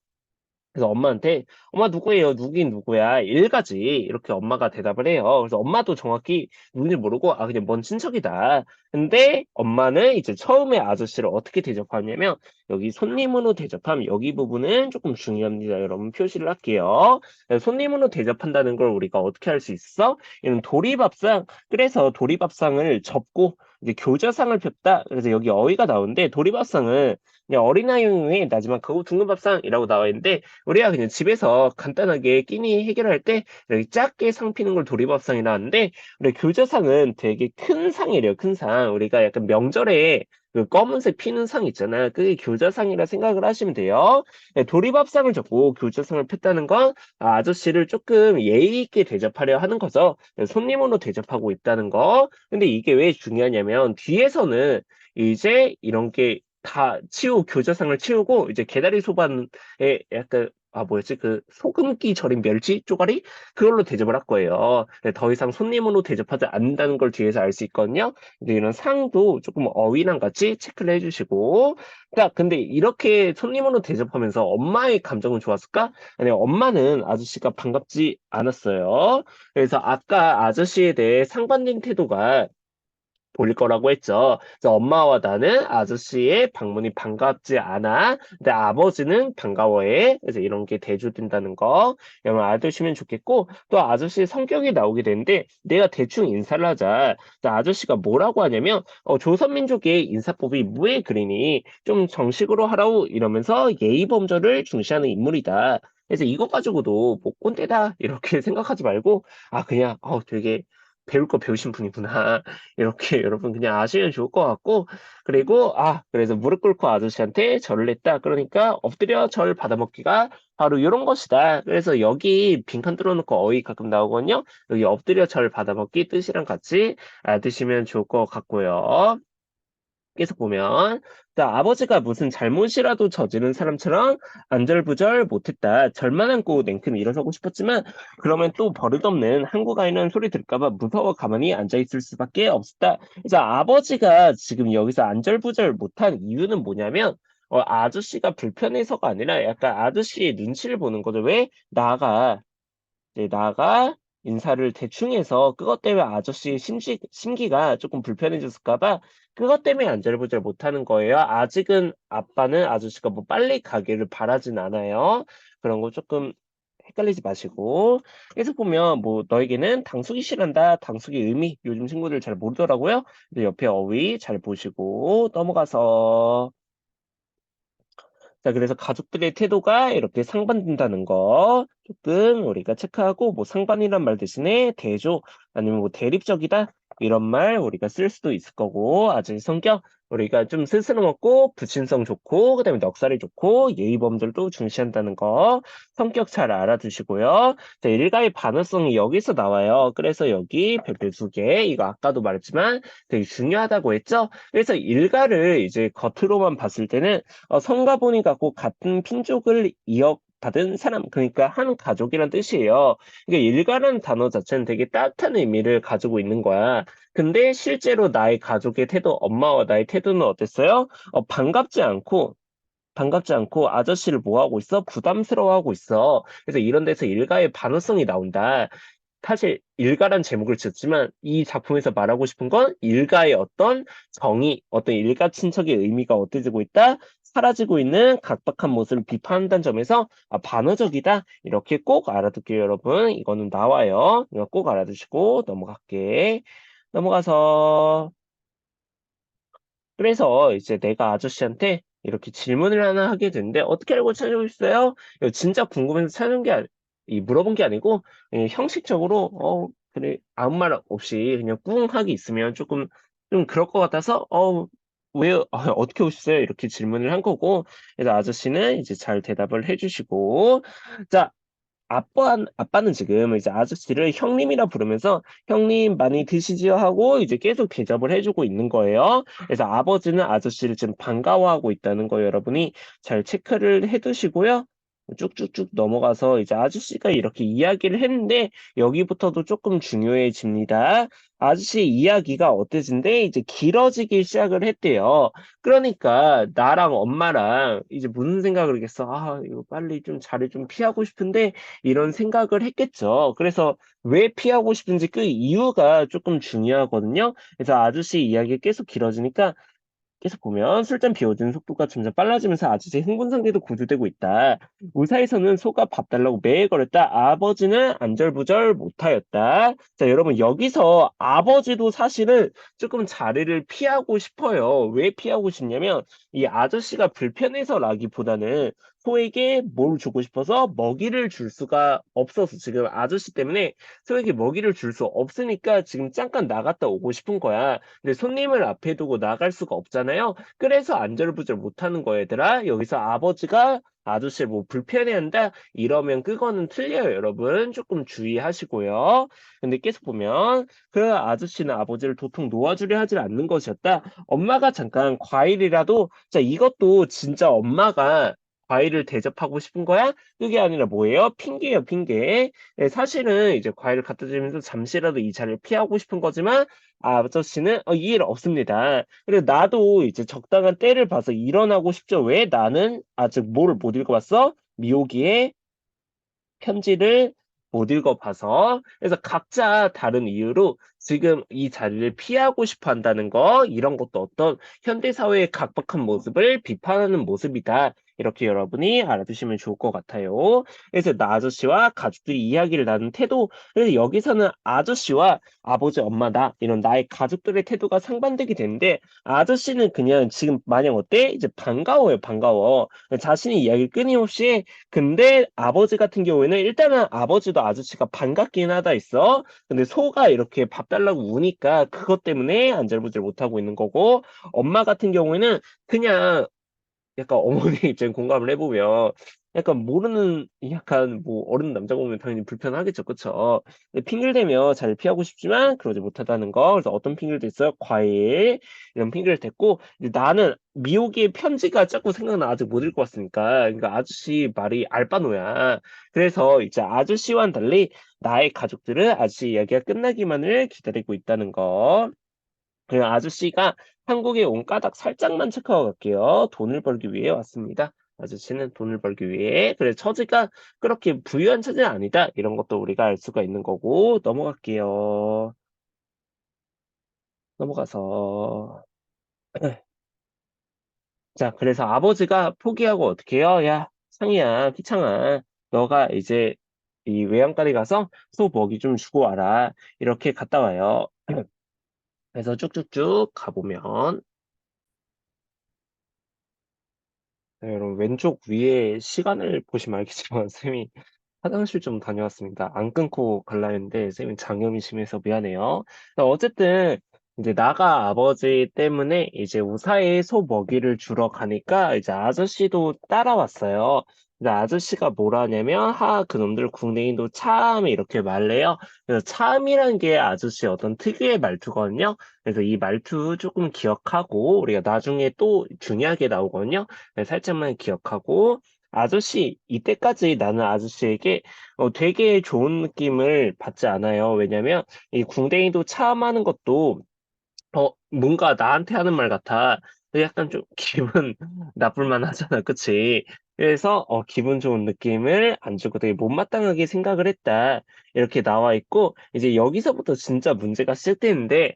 그래서 엄마한테 "엄마 누구예요? 누구긴 누구야." 일가지 이렇게 엄마가 대답을 해요. 그래서 엄마도 정확히 누군지 모르고 '아 그냥 먼 친척이다.' 근데 엄마는 이제 처음에 아저씨를 어떻게 대접하냐면 여기 손님으로 대접함 여기 부분은 조금 중요합니다. 여러분 표시를 할게요. 손님으로 대접한다는 걸 우리가 어떻게 할 수 있어? 이런 도리밥상 그래서 도리밥상을 접고 이제 교자상을 폈다. 그래서 여기 어휘가 나오는데 도리밥상은 그냥 어린아이용의 나지막 크고 둥근 밥상이라고 나와 있는데 우리가 그냥 집에서 간단하게 끼니 해결할 때 이렇게 작게 상 피는 걸 도리밥상이라 하는데 우리 교자상은 되게 큰 상이래요. 큰 상. 우리가 약간 명절에 그 검은색 피는 상 있잖아. 그게 교자상이라 생각을 하시면 돼요. 네, 도리밥상을 접고 교자상을 폈다는 건 아저씨를 조금 예의 있게 대접하려 하는 거죠. 네, 손님으로 대접하고 있다는 거. 근데 이게 왜 중요하냐면 뒤에서는 이제 이런 게 다 교자상을 치우고 이제 개다리 소반에 약간 뭐였지? 그 소금기 절인 멸치 쪼가리? 그걸로 대접을 할 거예요. 네, 더 이상 손님으로 대접하지 않는다는 걸 뒤에서 알 수 있거든요. 근데 이런 상도 조금 어휘랑 같이 체크를 해 주시고 근데 이렇게 손님으로 대접하면서 엄마의 감정은 좋았을까? 아니 엄마는 아저씨가 반갑지 않았어요. 그래서 아까 아저씨에 대해 상반된 태도가 보일 거라고 했죠. 그래서 엄마와 나는 아저씨의 방문이 반갑지 않아. 근데 아버지는 반가워해. 그래서 이런 게 대조된다는 거 여러분 알아두시면 좋겠고 또 아저씨의 성격이 나오게 되는데 내가 대충 인사를 하자. 그래서 아저씨가 뭐라고 하냐면 조선민족의 인사법이 무에 그리니 좀 정식으로 하라고 이러면서 예의 범절을 중시하는 인물이다. 그래서 이거 가지고도 뭐 꼰대다 이렇게 생각하지 말고 그냥 되게 배울 거 배우신 분이구나. 이렇게 여러분 그냥 아시면 좋을 것 같고 그리고 그래서 무릎 꿇고 아저씨한테 절을 했다. 그러니까 엎드려 절 받아먹기가 바로 이런 것이다. 그래서 여기 빈칸 뚫어놓고 어휘 가끔 나오거든요. 여기 엎드려 절 받아먹기 뜻이랑 같이 알아두시면 좋을 것 같고요. 계속 보면 아버지가 무슨 잘못이라도 저지른 사람처럼 안절부절 못했다. 절만 않고 냉큼 일어서고 싶었지만 그러면 또 버릇없는 한국아이는 소리 들을까 봐 무서워 가만히 앉아있을 수밖에 없었다. 그래서 아버지가 지금 여기서 안절부절 못한 이유는 뭐냐면 아저씨가 불편해서가 아니라 약간 아저씨의 눈치를 보는 거죠. 왜 나가 인사를 대충 해서 그것 때문에 아저씨의 심기가 조금 불편해졌을까 봐 그것 때문에 안절부절 못하는 거예요. 아직은 아빠는 아저씨가 뭐 빨리 가기를 바라진 않아요. 그런 거 조금 헷갈리지 마시고. 계속 보면 뭐 너에게는 당숙이 싫어한다. 당숙의 의미 요즘 친구들 잘 모르더라고요. 근데 옆에 어휘 잘 보시고 넘어가서 자, 그래서 가족들의 태도가 이렇게 상반된다는 거 조금 우리가 체크하고 뭐 상반이란 말 대신에 대조 아니면 뭐 대립적이다 이런 말 우리가 쓸 수도 있을 거고 아직 성격 우리가 좀 스스럼 없고 부친성 좋고 그다음에 넉살이 좋고 예의범들도 중시한다는 거 성격 잘 알아두시고요. 자, 일가의 반어성이 여기서 나와요. 그래서 여기 별표 2개 이거 아까도 말했지만 되게 중요하다고 했죠. 그래서 일가를 이제 겉으로만 봤을 때는 성가보니 갖고 같은 핀족을 이어받은 사람, 그러니까 한 가족이란 뜻이에요. 그러니까 일가라는 단어 자체는 되게 따뜻한 의미를 가지고 있는 거야. 근데 실제로 나의 가족의 태도, 엄마와 나의 태도는 어땠어요? 반갑지 않고 아저씨를 뭐 하고 있어? 부담스러워하고 있어. 그래서 이런 데서 일가의 반어성이 나온다. 사실 일가란 제목을 지었지만 이 작품에서 말하고 싶은 건 일가의 어떤 정의, 어떤 일가 친척의 의미가 어때지고 있다? 사라지고 있는 각박한 모습을 비판한다는 점에서 반어적이다. 이렇게 꼭 알아둘게요, 여러분. 이거는 나와요. 이거 꼭 알아두시고 넘어갈게. 넘어가서 그래서 이제 내가 아저씨한테 이렇게 질문을 하나 하게 됐는데 어떻게 알고 찾아오셨어요? 이거 진짜 궁금해서 찾은 게 물어본 게 아니고 형식적으로 그래 아무 말 없이 그냥 꿍하게 있으면 조금 좀 그럴 것 같아서 왜 어떻게 오셨어요? 이렇게 질문을 한 거고 그래서 아저씨는 이제 잘 대답을 해주시고 자 아빠는 지금 이제 아저씨를 형님이라 부르면서 형님 많이 드시지요 하고 이제 계속 대접을 해주고 있는 거예요. 그래서 아버지는 아저씨를 지금 반가워하고 있다는 거 여러분이 잘 체크를 해두시고요. 쭉쭉쭉 넘어가서 이제 아저씨가 이렇게 이야기를 했는데 여기부터도 조금 중요해집니다. 아저씨 이야기가 어땠는데 이제 길어지기 시작을 했대요. 그러니까 나랑 엄마랑 이제 무슨 생각을 하겠어? 아, 이거 빨리 좀 자리 좀 피하고 싶은데 이런 생각을 했겠죠. 그래서 왜 피하고 싶은지 그 이유가 조금 중요하거든요. 그래서 아저씨 이야기가 계속 길어지니까 계속 보면 술잔 비워지는 속도가 점점 빨라지면서 아저씨의 흥분 상태도 고조되고 있다. 의사에서는 소가 밥 달라고 매일 거렸다. 아버지는 안절부절 못하였다. 자, 여러분 여기서 아버지도 사실은 조금 자리를 피하고 싶어요. 왜 피하고 싶냐면 이 아저씨가 불편해서라기보다는 소에게 뭘 주고 싶어서 먹이를 줄 수가 없어서 지금 아저씨 때문에 소에게 먹이를 줄 수 없으니까 지금 잠깐 나갔다 오고 싶은 거야. 근데 손님을 앞에 두고 나갈 수가 없잖아요. 그래서 안절부절 못하는 거 얘들아. 여기서 아버지가 아저씨를 뭐 불편해한다 이러면 그거는 틀려요, 여러분. 조금 주의하시고요. 근데 계속 보면 그 아저씨는 아버지를 도통 놓아주려 하지 않는 것이었다. 엄마가 잠깐 과일이라도 자 이것도 진짜 엄마가 과일을 대접하고 싶은 거야? 그게 아니라 뭐예요? 핑계예요, 핑계. 예, 사실은 이제 과일을 갖다 주면서 잠시라도 이 자리를 피하고 싶은 거지만 아저씨는 이 일 없습니다. 그리고 나도 이제 적당한 때를 봐서 일어나고 싶죠. 왜? 나는 아직 뭐를 못 읽어봤어? 미호기의 편지를 못 읽어봐서. 그래서 각자 다른 이유로 지금 이 자리를 피하고 싶어 한다는 거, 이런 것도 어떤 현대사회의 각박한 모습을 비판하는 모습이다. 이렇게 여러분이 알아두시면 좋을 것 같아요. 그래서 나 아저씨와 가족들이 이야기를 나눈 태도, 그래서 여기서는 아저씨와 아버지, 엄마, 나, 이런 나의 가족들의 태도가 상반되게 되는데, 아저씨는 그냥 지금 마냥 어때? 이제 반가워요, 반가워. 자신의 이야기를 끊임없이 근데 아버지 같은 경우에는 일단은 아버지도 아저씨가 반갑긴 하다 있어. 근데 소가 이렇게 밥 달라고 우니까 그것 때문에 안절부절 못하고 있는 거고 엄마 같은 경우에는 그냥 약간 어머니 입장에 공감을 해보면 약간 모르는 약간 뭐 어른 남자 보면 당연히 불편하겠죠, 그쵸? 근데 핑계를 대며 잘 피하고 싶지만 그러지 못하다는 거. 그래서 어떤 핑계를 댔어요? 과일 이런 핑계를 댔고 이제 나는 미호기의 편지가 자꾸 생각나. 아직 못 읽어봤으니까. 그러니까 아저씨 말이 알바노야. 그래서 이제 아저씨와는 달리 나의 가족들은 아저씨 이야기가 끝나기만을 기다리고 있다는 거. 그 아저씨가 한국에 온 까닭 살짝만 체크하고 갈게요. 돈을 벌기 위해 왔습니다. 아저씨는 돈을 벌기 위해. 그래, 처지가 그렇게 부유한 처지는 아니다. 이런 것도 우리가 알 수가 있는 거고, 넘어갈게요. 넘어가서. 자, 그래서 아버지가 포기하고 어떻게 해요? 야, 상이야, 피창아. 너가 이제 이 외양간에 가서 소 먹이 좀 주고 와라. 이렇게 갔다 와요. 그래서 쭉쭉쭉 가보면, 네, 여러분 왼쪽 위에 시간을 보시면 알겠지만 쌤이 화장실 좀 다녀왔습니다. 안 끊고 갈라 했는데 쌤이 장염이 심해서 미안해요. 어쨌든 이제 나가 아버지 때문에 이제 우사에 소 먹이를 주러 가니까 이제 아저씨도 따라왔어요. 근데 아저씨가 뭐라 하냐면 그놈들 궁뎅이도 참 이렇게 말래요. 그래서 참이란 게 아저씨 어떤 특유의 말투거든요. 그래서 이 말투 조금 기억하고 우리가 나중에 또 중요하게 나오거든요. 네, 살짝만 기억하고 아저씨 이때까지 나는 아저씨에게 되게 좋은 느낌을 받지 않아요. 왜냐면 이 궁뎅이도 차음하는 것도 뭔가 나한테 하는 말 같아. 근데 약간 좀 기분 나쁠 만하잖아. 그치? 그래서 기분 좋은 느낌을 안 주고 되게 못마땅하게 생각을 했다. 이렇게 나와 있고 이제 여기서부터 진짜 문제가 시작되는데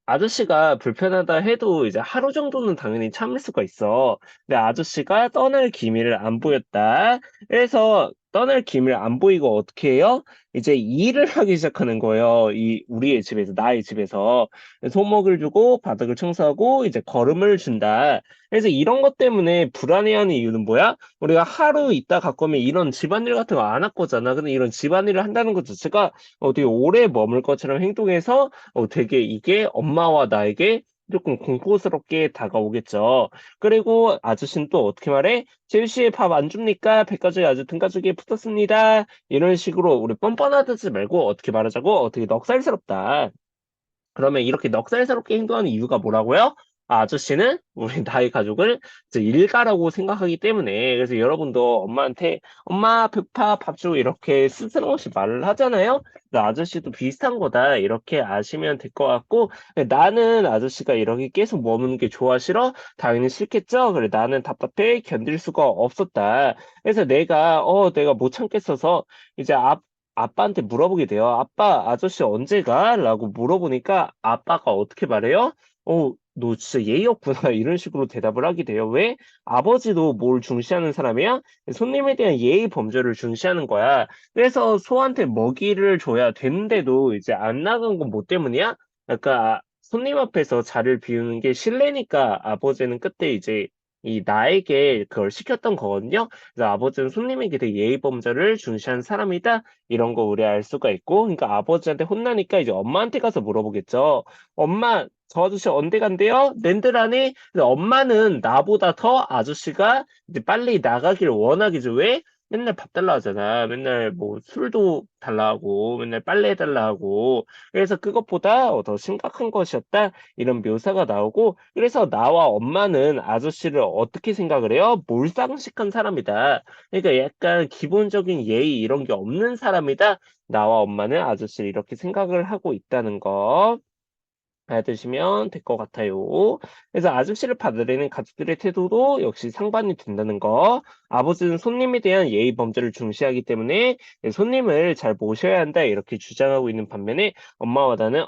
아저씨가 불편하다 해도 이제 하루 정도는 당연히 참을 수가 있어. 근데 아저씨가 떠날 기미를 안 보였다. 그래서 떠날 기미를 안 보이고 어떻게 해요? 이제 일을 하기 시작하는 거예요. 이 우리의 집에서 나의 집에서. 소목을 주고 바닥을 청소하고 이제 걸음을 준다. 그래서 이런 것 때문에 불안해하는 이유는 뭐야? 우리가 하루 있다 갈 거면 이런 집안일 같은 거 안 할 거잖아. 근데 이런 집안일을 한다는 것 자체가 되게 오래 머물 것처럼 행동해서 되게 이게 엄마와 나에게 조금 공포스럽게 다가오겠죠. 그리고 아저씨는 또 어떻게 말해? 제주씨의 밥 안 줍니까? 백가족이 아주 등가족에 붙었습니다. 이런 식으로 우리 뻔뻔하지 말고 어떻게 말하자고? 어떻게 넉살스럽다. 그러면 이렇게 넉살스럽게 행동하는 이유가 뭐라고요? 아저씨는 우리 나의 가족을 이제 일가라고 생각하기 때문에 그래서 여러분도 엄마한테 엄마 배고파 밥 줘 이렇게 스스럼없이 말을 하잖아요. 그래서 아저씨도 비슷한 거다 이렇게 아시면 될 것 같고 나는 아저씨가 이렇게 계속 머무는 게 좋아 싫어? 당연히 싫겠죠. 그래 나는 답답해 견딜 수가 없었다. 그래서 내가 못 참겠어서 이제 아빠한테 물어보게 돼요. 아빠, 아저씨 언제 가? 라고 물어보니까 아빠가 어떻게 말해요? 너 진짜 예의 없구나. 이런 식으로 대답을 하게 돼요. 왜? 아버지도 뭘 중시하는 사람이야? 손님에 대한 예의 범절을 중시하는 거야. 그래서 소한테 먹이를 줘야 되는데도 이제 안 나간 건 뭐 때문이야? 약간 손님 앞에서 자리를 비우는 게 실례니까 아버지는 그때 이제 이 나에게 그걸 시켰던 거거든요. 그래서 아버지는 손님에게 되게 예의 범절을 중시하는 사람이다. 이런 거 우리 알 수가 있고, 그러니까 아버지한테 혼나니까 이제 엄마한테 가서 물어보겠죠. 엄마, 저 아저씨 언제 간대요? 낸들하네? 근데 엄마는 나보다 더 아저씨가 이제 빨리 나가길 원하기죠. 왜? 맨날 밥 달라 하잖아. 맨날 뭐 술도 달라 하고, 맨날 빨래 해달라 하고. 그래서 그것보다 더 심각한 것이었다. 이런 묘사가 나오고, 그래서 나와 엄마는 아저씨를 어떻게 생각을 해요? 몰상식한 사람이다. 그러니까 약간 기본적인 예의 이런 게 없는 사람이다. 나와 엄마는 아저씨를 이렇게 생각을 하고 있다는 거. 알아두시면 될 것 같아요. 그래서 아저씨를 받아들이는 가족들의 태도도 역시 상반이 된다는 거. 아버지는 손님에 대한 예의 범절을 중시하기 때문에 손님을 잘 모셔야 한다 이렇게 주장하고 있는 반면에 엄마와 나는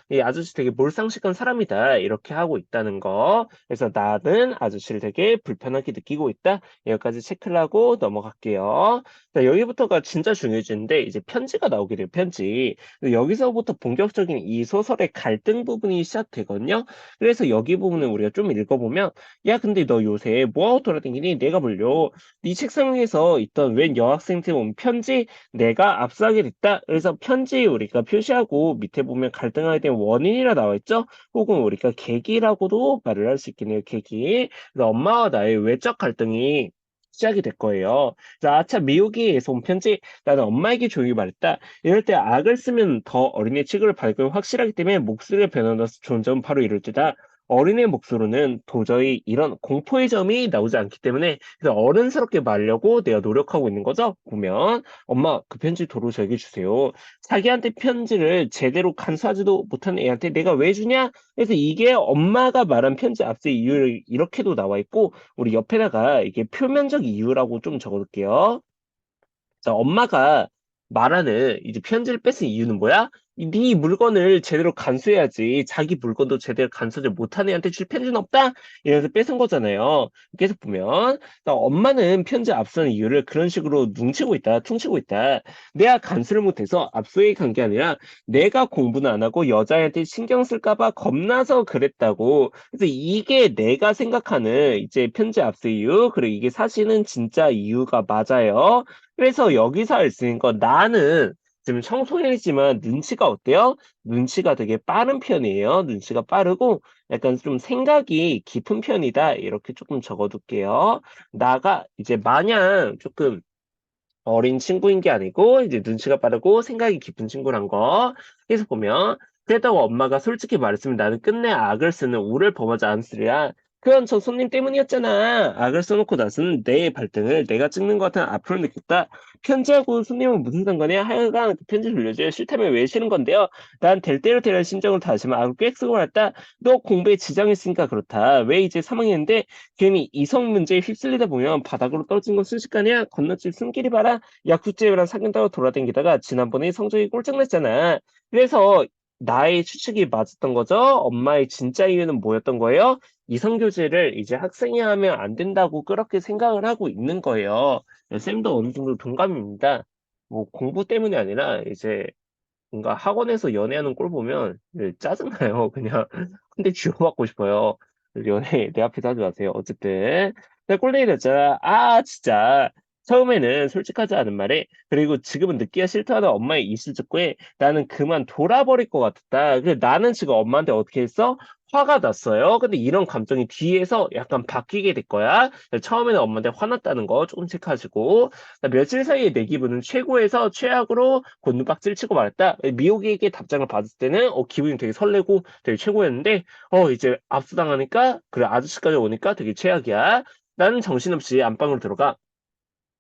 이 아저씨 되게 몰상식한 사람이다 이렇게 하고 있다는 거. 그래서 나는 아저씨를 되게 불편하게 느끼고 있다. 여기까지 체크를 하고 넘어갈게요. 자, 여기부터가 진짜 중요해지는데 이제 편지가 나오게 돼요. 편지. 여기서부터 본격적인 이 소설의 갈등 부분이 시작되거든요. 그래서 여기 부분을 우리가 좀 읽어보면, 야, 근데 너 요새 뭐하고 돌아다니니? 내가 볼려. 네 책상 위에서 있던 웬 여학생한테 온 편지 내가 압수하게 됐다. 그래서 편지 우리가 표시하고 밑에 보면 갈등하게 된 원인이라 나와 있죠. 혹은 우리가 계기라고도 말을 할 수 있겠네요. 계기. 그래서 엄마와 나의 외적 갈등이 시작이 될 거예요. 자, 아차 미호기에서 온 편지 나는 엄마에게 조용히 말했다. 이럴 때 악을 쓰면 더 어린애 취급을 받고 확실하기 때문에 목소리가 변화해서 좋은 점은 바로 이럴 때다. 어린애 목소리는 도저히 이런 공포의 점이 나오지 않기 때문에 그래서 어른스럽게 말려고 내가 노력하고 있는 거죠. 보면 엄마 그 편지 도로 저에게 주세요. 자기한테 편지를 제대로 간수하지도 못한 애한테 내가 왜 주냐? 그래서 이게 엄마가 말한 편지 앞서 이유를 이렇게도 나와 있고 우리 옆에다가 이게 표면적 이유라고 좀 적어둘게요. 자, 엄마가 말하는 이제 편지를 뺏은 이유는 뭐야? 네 물건을 제대로 간수해야지. 자기 물건도 제대로 간수를 못한 애한테 줄 편지는 없다? 이래서 뺏은 거잖아요. 계속 보면 나 엄마는 편지 앞서는 이유를 그런 식으로 뭉치고 있다, 퉁치고 있다. 내가 간수를 못해서 압수해 간 게 아니라 내가 공부는 안 하고 여자애한테 신경 쓸까 봐 겁나서 그랬다고. 그래서 이게 내가 생각하는 이제 편지 압수 이유, 그리고 이게 사실은 진짜 이유가 맞아요. 그래서 여기서 알 수 있는 건 나는 지금 청소년이지만 눈치가 어때요? 눈치가 되게 빠른 편이에요. 눈치가 빠르고 약간 좀 생각이 깊은 편이다. 이렇게 조금 적어둘게요. 나가 이제 마냥 조금 어린 친구인 게 아니고 이제 눈치가 빠르고 생각이 깊은 친구란 거. 그래서 보면 그랬다고 엄마가 솔직히 말했으면 나는 끝내 악을 쓰는 우를 범하지 않으리라. 그건 저 손님 때문이었잖아. 악을 써놓고 나서는 내 발등을 내가 찍는 것 같은 앞으로 느꼈다. 편지하고 손님은 무슨 상관이야? 하여간 그 편지 돌려줘요. 싫다면 왜 싫은 건데요? 난 될 대로 되라는 심정을 다지만 악을 꽤 쓰고 말았다. 너 공부에 지장이 있으니까 그렇다. 왜 이제 3학년인데 괜히 이성 문제에 휩쓸리다 보면 바닥으로 떨어진 건 순식간이야. 건너집 숨길이 봐라. 야쿠제랑 사귄다고 돌아다니다가 지난번에 성적이 꼴짝냈잖아. 그래서 나의 추측이 맞았던 거죠. 엄마의 진짜 이유는 뭐였던 거예요? 이성교제를 이제 학생이 하면 안 된다고 그렇게 생각을 하고 있는 거예요. 쌤도 어느 정도 동감입니다. 뭐 공부 때문이 아니라 이제 뭔가 학원에서 연애하는 꼴 보면 짜증나요. 그냥 근데 쥐어받고 싶어요. 연애 내 앞에서 하지 마세요. 어쨌든 꼴레이 됐잖아. 진짜 처음에는 솔직하지 않은 말에 그리고 지금은 듣기가 싫다는 엄마의 이실직고에 나는 그만 돌아버릴 것 같았다. 그래 나는 지금 엄마한테 어떻게 했어? 화가 났어요. 근데 이런 감정이 뒤에서 약간 바뀌게 될 거야. 처음에는 엄마한테 화났다는 거 조금 체크하시고 며칠 사이에 내 기분은 최고에서 최악으로 곤두박질 치고 말았다. 미호에게 답장을 받았을 때는 기분이 되게 설레고 되게 최고였는데 이제 압수당하니까 그래 아저씨까지 오니까 되게 최악이야. 나는 정신없이 안방으로 들어가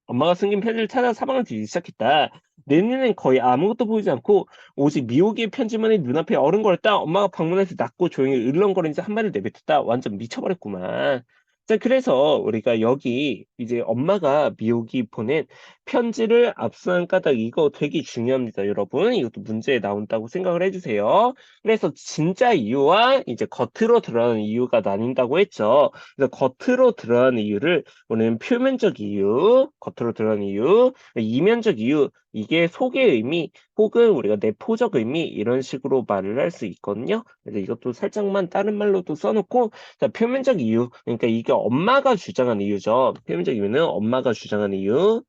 엄마가 숨긴 편지를 찾아 사방을 뒤지기 시작했다. 내 눈엔 거의 아무것도 보이지 않고 오직 미호기의 편지만이 눈앞에 어른거렸다. 엄마가 방문해서 낮고 조용히 을렁거리면서 한 마디를 내뱉었다. 완전 미쳐버렸구만. 자, 그래서 우리가 여기 이제 엄마가 미호기 보낸 편지를 압수한 까닭 이거 되게 중요합니다, 여러분. 이것도 문제에 나온다고 생각을 해주세요. 그래서 진짜 이유와 이제 겉으로 드러나는 이유가 나뉜다고 했죠. 그래서 겉으로 드러나는 이유를 우리는 표면적 이유, 겉으로 드러난 이유, 이면적 이유, 이게 속의 의미 혹은 우리가 내포적 의미 이런 식으로 말을 할 수 있거든요. 그래서 이것도 살짝만 다른 말로도 써놓고 자, 표면적 이유, 그러니까 이게 엄마가 주장한 이유죠. 표면적 이유는 엄마가 주장한 이유.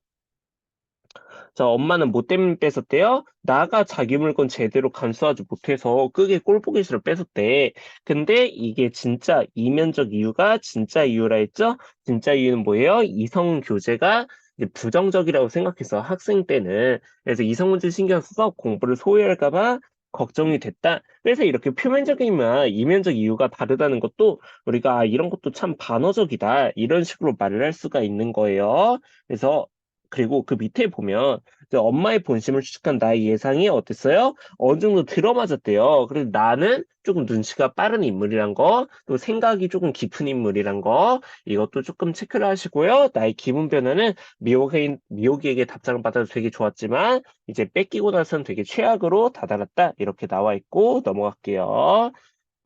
자, 엄마는 뭐 때문에 뺏었대요? 나가 자기 물건 제대로 간수하지 못해서 끄게 꼴보기 싫어 뺏었대. 근데 이게 진짜 이면적 이유가 진짜 이유라 했죠? 진짜 이유는 뭐예요? 이성 교제가 이제 부정적이라고 생각해서 학생 때는 그래서 이성 문제 신경 써서 공부를 소외할까 봐 걱정이 됐다. 그래서 이렇게 표면적이면 이면적 이유가 다르다는 것도 우리가 이런 것도 참 반어적이다. 이런 식으로 말을 할 수가 있는 거예요. 그래서 그리고 그 밑에 보면 그 엄마의 본심을 추측한 나의 예상이 어땠어요? 어느 정도 들어맞았대요. 그래서 나는 조금 눈치가 빠른 인물이란 거, 또 생각이 조금 깊은 인물이란 거, 이것도 조금 체크를 하시고요. 나의 기분 변화는 미호기에게 답장을 받아서 되게 좋았지만, 이제 뺏기고 나서는 되게 최악으로 다다랐다. 이렇게 나와 있고, 넘어갈게요.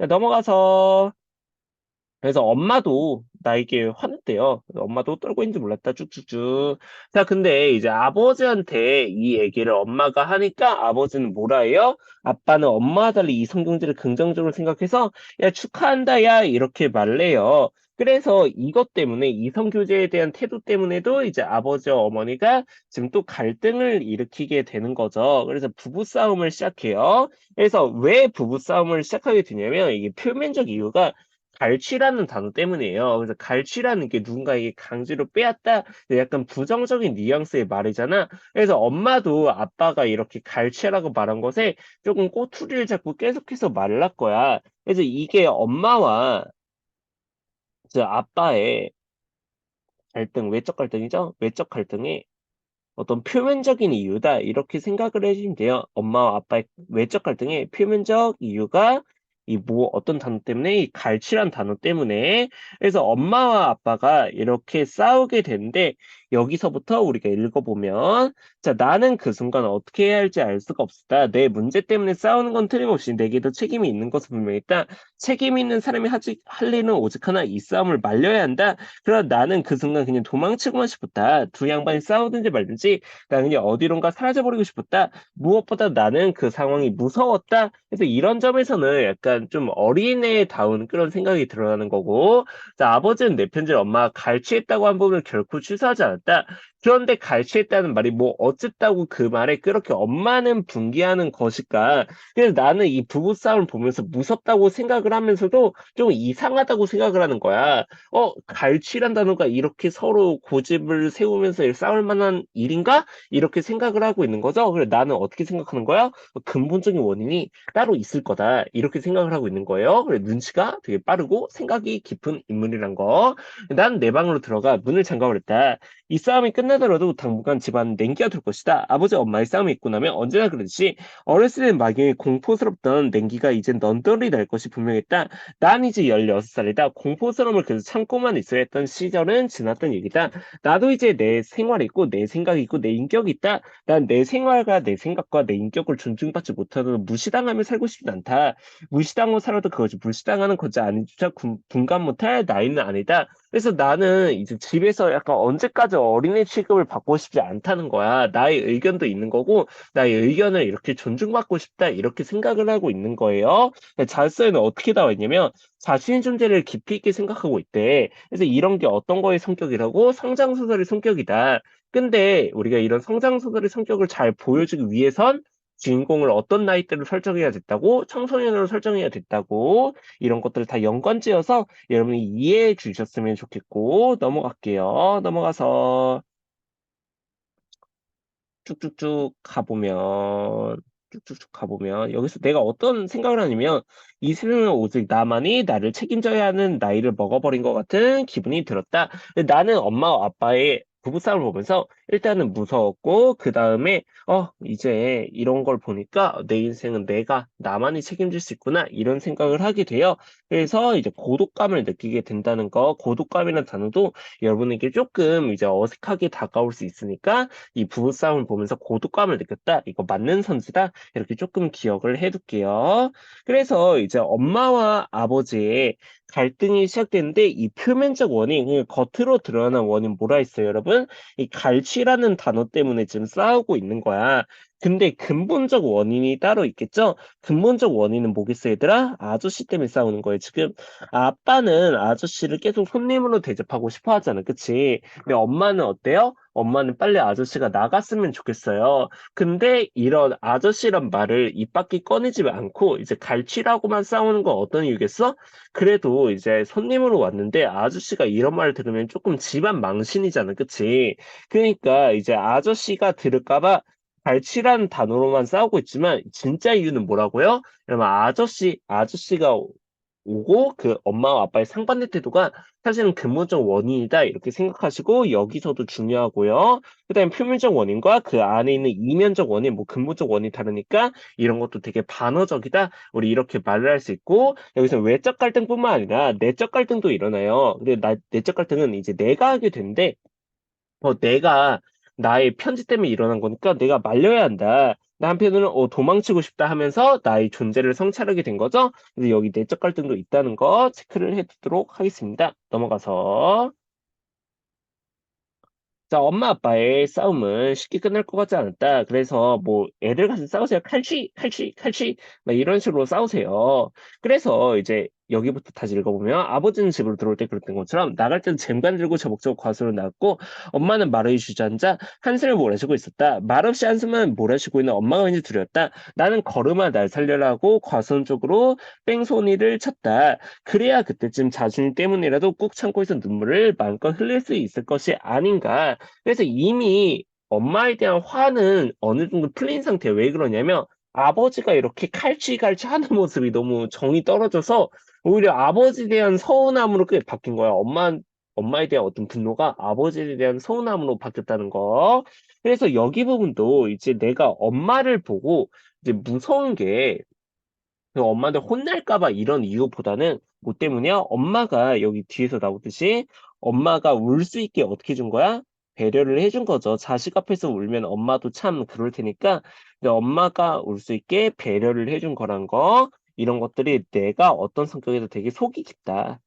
자, 넘어가서 그래서 엄마도 나에게 화냈대요. 그래서 엄마도 떨고 있는지 몰랐다. 쭉쭉쭉. 자, 근데 이제 아버지한테 이 얘기를 엄마가 하니까 아버지는 뭐라 해요? 아빠는 엄마와 달리 이성 경제를 긍정적으로 생각해서 야, 축하한다, 야, 이렇게 말을 해요. 그래서 이것 때문에 이성 교제에 대한 태도 때문에도 이제 아버지와 어머니가 지금 또 갈등을 일으키게 되는 거죠. 그래서 부부싸움을 시작해요. 그래서 왜 부부싸움을 시작하게 되냐면 이게 표면적 이유가 갈취라는 단어 때문이에요. 그래서 갈취라는 게 누군가에게 강제로 빼앗다 약간 부정적인 뉘앙스의 말이잖아. 그래서 엄마도 아빠가 이렇게 갈취라고 말한 것에 조금 꼬투리를 잡고 계속해서 말을 할 거야. 그래서 이게 엄마와 저 아빠의 갈등, 외적 갈등이죠? 외적 갈등이 어떤 표면적인 이유다 이렇게 생각을 해주시면 돼요. 엄마와 아빠의 외적 갈등의 표면적 이유가 이 뭐 어떤 단어 때문에 이 갈취란 단어 때문에 그래서 엄마와 아빠가 이렇게 싸우게 되는데 여기서부터 우리가 읽어보면 자 나는 그 순간 어떻게 해야 할지 알 수가 없었다. 내 문제 때문에 싸우는 건 틀림없이 내게도 책임이 있는 것은 분명했다. 책임 있는 사람이 할 일은 오직 하나 이 싸움을 말려야 한다. 그러나 나는 그 순간 그냥 도망치고만 싶었다. 두 양반이 싸우든지 말든지 나는 그냥 어디론가 사라져버리고 싶었다. 무엇보다 나는 그 상황이 무서웠다. 그래서 이런 점에서는 약간 좀 어린애다운 그런 생각이 드러나는 거고, 자, 아버지는 내 편지를 엄마가 갈취했다고 한 부분을 결코 취소하지 않았다. 그런데 갈취했다는 말이 뭐 어쨌다고 그 말에 그렇게 엄마는 분개하는 것일까? 그래서 나는 이 부부싸움을 보면서 무섭다고 생각을 하면서도 좀 이상하다고 생각을 하는 거야. 갈취란 단어가 이렇게 서로 고집을 세우면서 싸울 만한 일인가? 이렇게 생각을 하고 있는 거죠. 그래 나는 어떻게 생각하는 거야? 근본적인 원인이 따로 있을 거다. 이렇게 생각을 하고 있는 거예요. 그래 눈치가 되게 빠르고 생각이 깊은 인물이란 거. 난 내 방으로 들어가 문을 잠가버렸다. 이 싸움이 끝나더라도 당분간 집안 냉기가 돌 것이다. 아버지 엄마의 싸움이 있고 나면 언제나 그러듯이 어렸을 땐 막연히 공포스럽던 냉기가 이젠 넌덜이 날 것이 분명했다. 난 이제 16살이다. 공포스러움을 계속 참고만 있어야 했던 시절은 지났던 얘기다. 나도 이제 내 생활이 있고 내 생각이 있고 내 인격이 있다. 난 내 생활과 내 생각과 내 인격을 존중받지 못하도 무시당하며 살고 싶진 않다. 무시당하고 살아도 그것이 무시당하는 건지 아닌지조차 분간 못할 나이는 아니다. 그래서 나는 이제 집에서 약간 언제까지 어린애 취급을 취급을 받고 싶지 않다는 거야. 나의 의견도 있는 거고, 나의 의견을 이렇게 존중받고 싶다, 이렇게 생각을 하고 있는 거예요. 자습서에는 어떻게 나와 있냐면, 자신의 존재를 깊이 있게 생각하고 있대. 그래서 이런 게 어떤 거의 성격이라고? 성장소설의 성격이다. 근데 우리가 이런 성장소설의 성격을 잘 보여주기 위해선 주인공을 어떤 나이대로 설정해야 됐다고? 청소년으로 설정해야 됐다고? 이런 것들을 다 연관지어서 여러분이 이해해 주셨으면 좋겠고, 넘어갈게요. 넘어가서 쭉쭉쭉 가보면, 쭉쭉쭉 가보면, 여기서 내가 어떤 생각을 하냐면, 이 세상은 오직 나만이 나를 책임져야 하는 나이를 먹어버린 것 같은 기분이 들었다. 근데 나는 엄마와 아빠의 부부싸움을 보면서 일단은 무서웠고, 그 다음에, 이제 이런 걸 보니까 내 인생은 내가 나만이 책임질 수 있구나, 이런 생각을 하게 돼요. 그래서 이제 고독감을 느끼게 된다는 거, 고독감이라는 단어도 여러분에게 조금 이제 어색하게 다가올 수 있으니까, 이 부부싸움을 보면서 고독감을 느꼈다. 이거 맞는 선지다. 이렇게 조금 기억을 해둘게요. 그래서 이제 엄마와 아버지의 갈등이 시작되는데 이 표면적 원인, 그 겉으로 드러나는 원인 뭐라 했어요, 여러분? 이 갈취라는 단어 때문에 지금 싸우고 있는 거야. 근데 근본적 원인이 따로 있겠죠? 근본적 원인은 뭐겠어, 얘들아? 아저씨 때문에 싸우는 거예요, 지금. 아빠는 아저씨를 계속 손님으로 대접하고 싶어 하잖아, 그치? 근데 엄마는 어때요? 엄마는 빨리 아저씨가 나갔으면 좋겠어요. 근데 이런 아저씨란 말을 입 밖에 꺼내지 않고 이제 갈취라고만 싸우는 건 어떤 이유겠어? 그래도 이제 손님으로 왔는데 아저씨가 이런 말을 들으면 조금 집안 망신이잖아. 그치? 그러니까 이제 아저씨가 들을까봐 갈취라는 단어로만 싸우고 있지만 진짜 이유는 뭐라고요? 여러분 아저씨가 오고 그 엄마와 아빠의 상반된 태도가 사실은 근본적 원인이다 이렇게 생각하시고 여기서도 중요하고요. 그다음에 표면적 원인과 그 안에 있는 이면적 원인, 뭐 근본적 원인이 다르니까 이런 것도 되게 반어적이다. 우리 이렇게 말을 할 수 있고 여기서 외적 갈등뿐만 아니라 내적 갈등도 일어나요. 근데 내적 갈등은 이제 내가 하게 되는데 내가 나의 편지 때문에 일어난 거니까 내가 말려야 한다. 나 한편으로는 도망치고 싶다 하면서 나의 존재를 성찰하게 된 거죠. 그래서 여기 내적 갈등도 있다는 거 체크를 해두도록 하겠습니다. 넘어가서 자, 엄마 아빠의 싸움은 쉽게 끝날 것 같지 않았다. 그래서 뭐 애들 가서 싸우세요. 칼취, 칼취, 칼취. 막 이런 식으로 싸우세요. 그래서 이제 여기부터 다시 읽어보면 아버지는 집으로 들어올 때 그랬던 것처럼 나갈 때는 쟁반 들고 저벅저벅 과수로 나왔고 엄마는 말을 주저앉아 한숨을 몰아쉬고 있었다. 말없이 한숨만 몰아쉬고 있는 엄마가 왠지 두려웠다. 나는 걸음아 날 살려라 하고 과수원 쪽으로 뺑소니를 쳤다. 그래야 그때쯤 자존심 때문이라도 꾹 참고 있던 눈물을 마음껏 흘릴 수 있을 것이 아닌가. 그래서 이미 엄마에 대한 화는 어느 정도 풀린 상태예요. 왜 그러냐면 아버지가 이렇게 칼취갈취 하는 모습이 너무 정이 떨어져서 오히려 아버지에 대한 서운함으로 그게 바뀐 거야. 엄마에 대한 어떤 분노가 아버지에 대한 서운함으로 바뀌었다는 거. 그래서 여기 부분도 이제 내가 엄마를 보고 이제 무서운 게 그 엄마한테 혼날까 봐 이런 이유보다는 뭐 때문이야? 엄마가 여기 뒤에서 나오듯이 엄마가 울 수 있게 어떻게 준 거야? 배려를 해준 거죠. 자식 앞에서 울면 엄마도 참 그럴 테니까 근데 엄마가 울 수 있게 배려를 해준 거란 거 이런 것들이 내가 어떤 성격에도 되게 속이 깊다.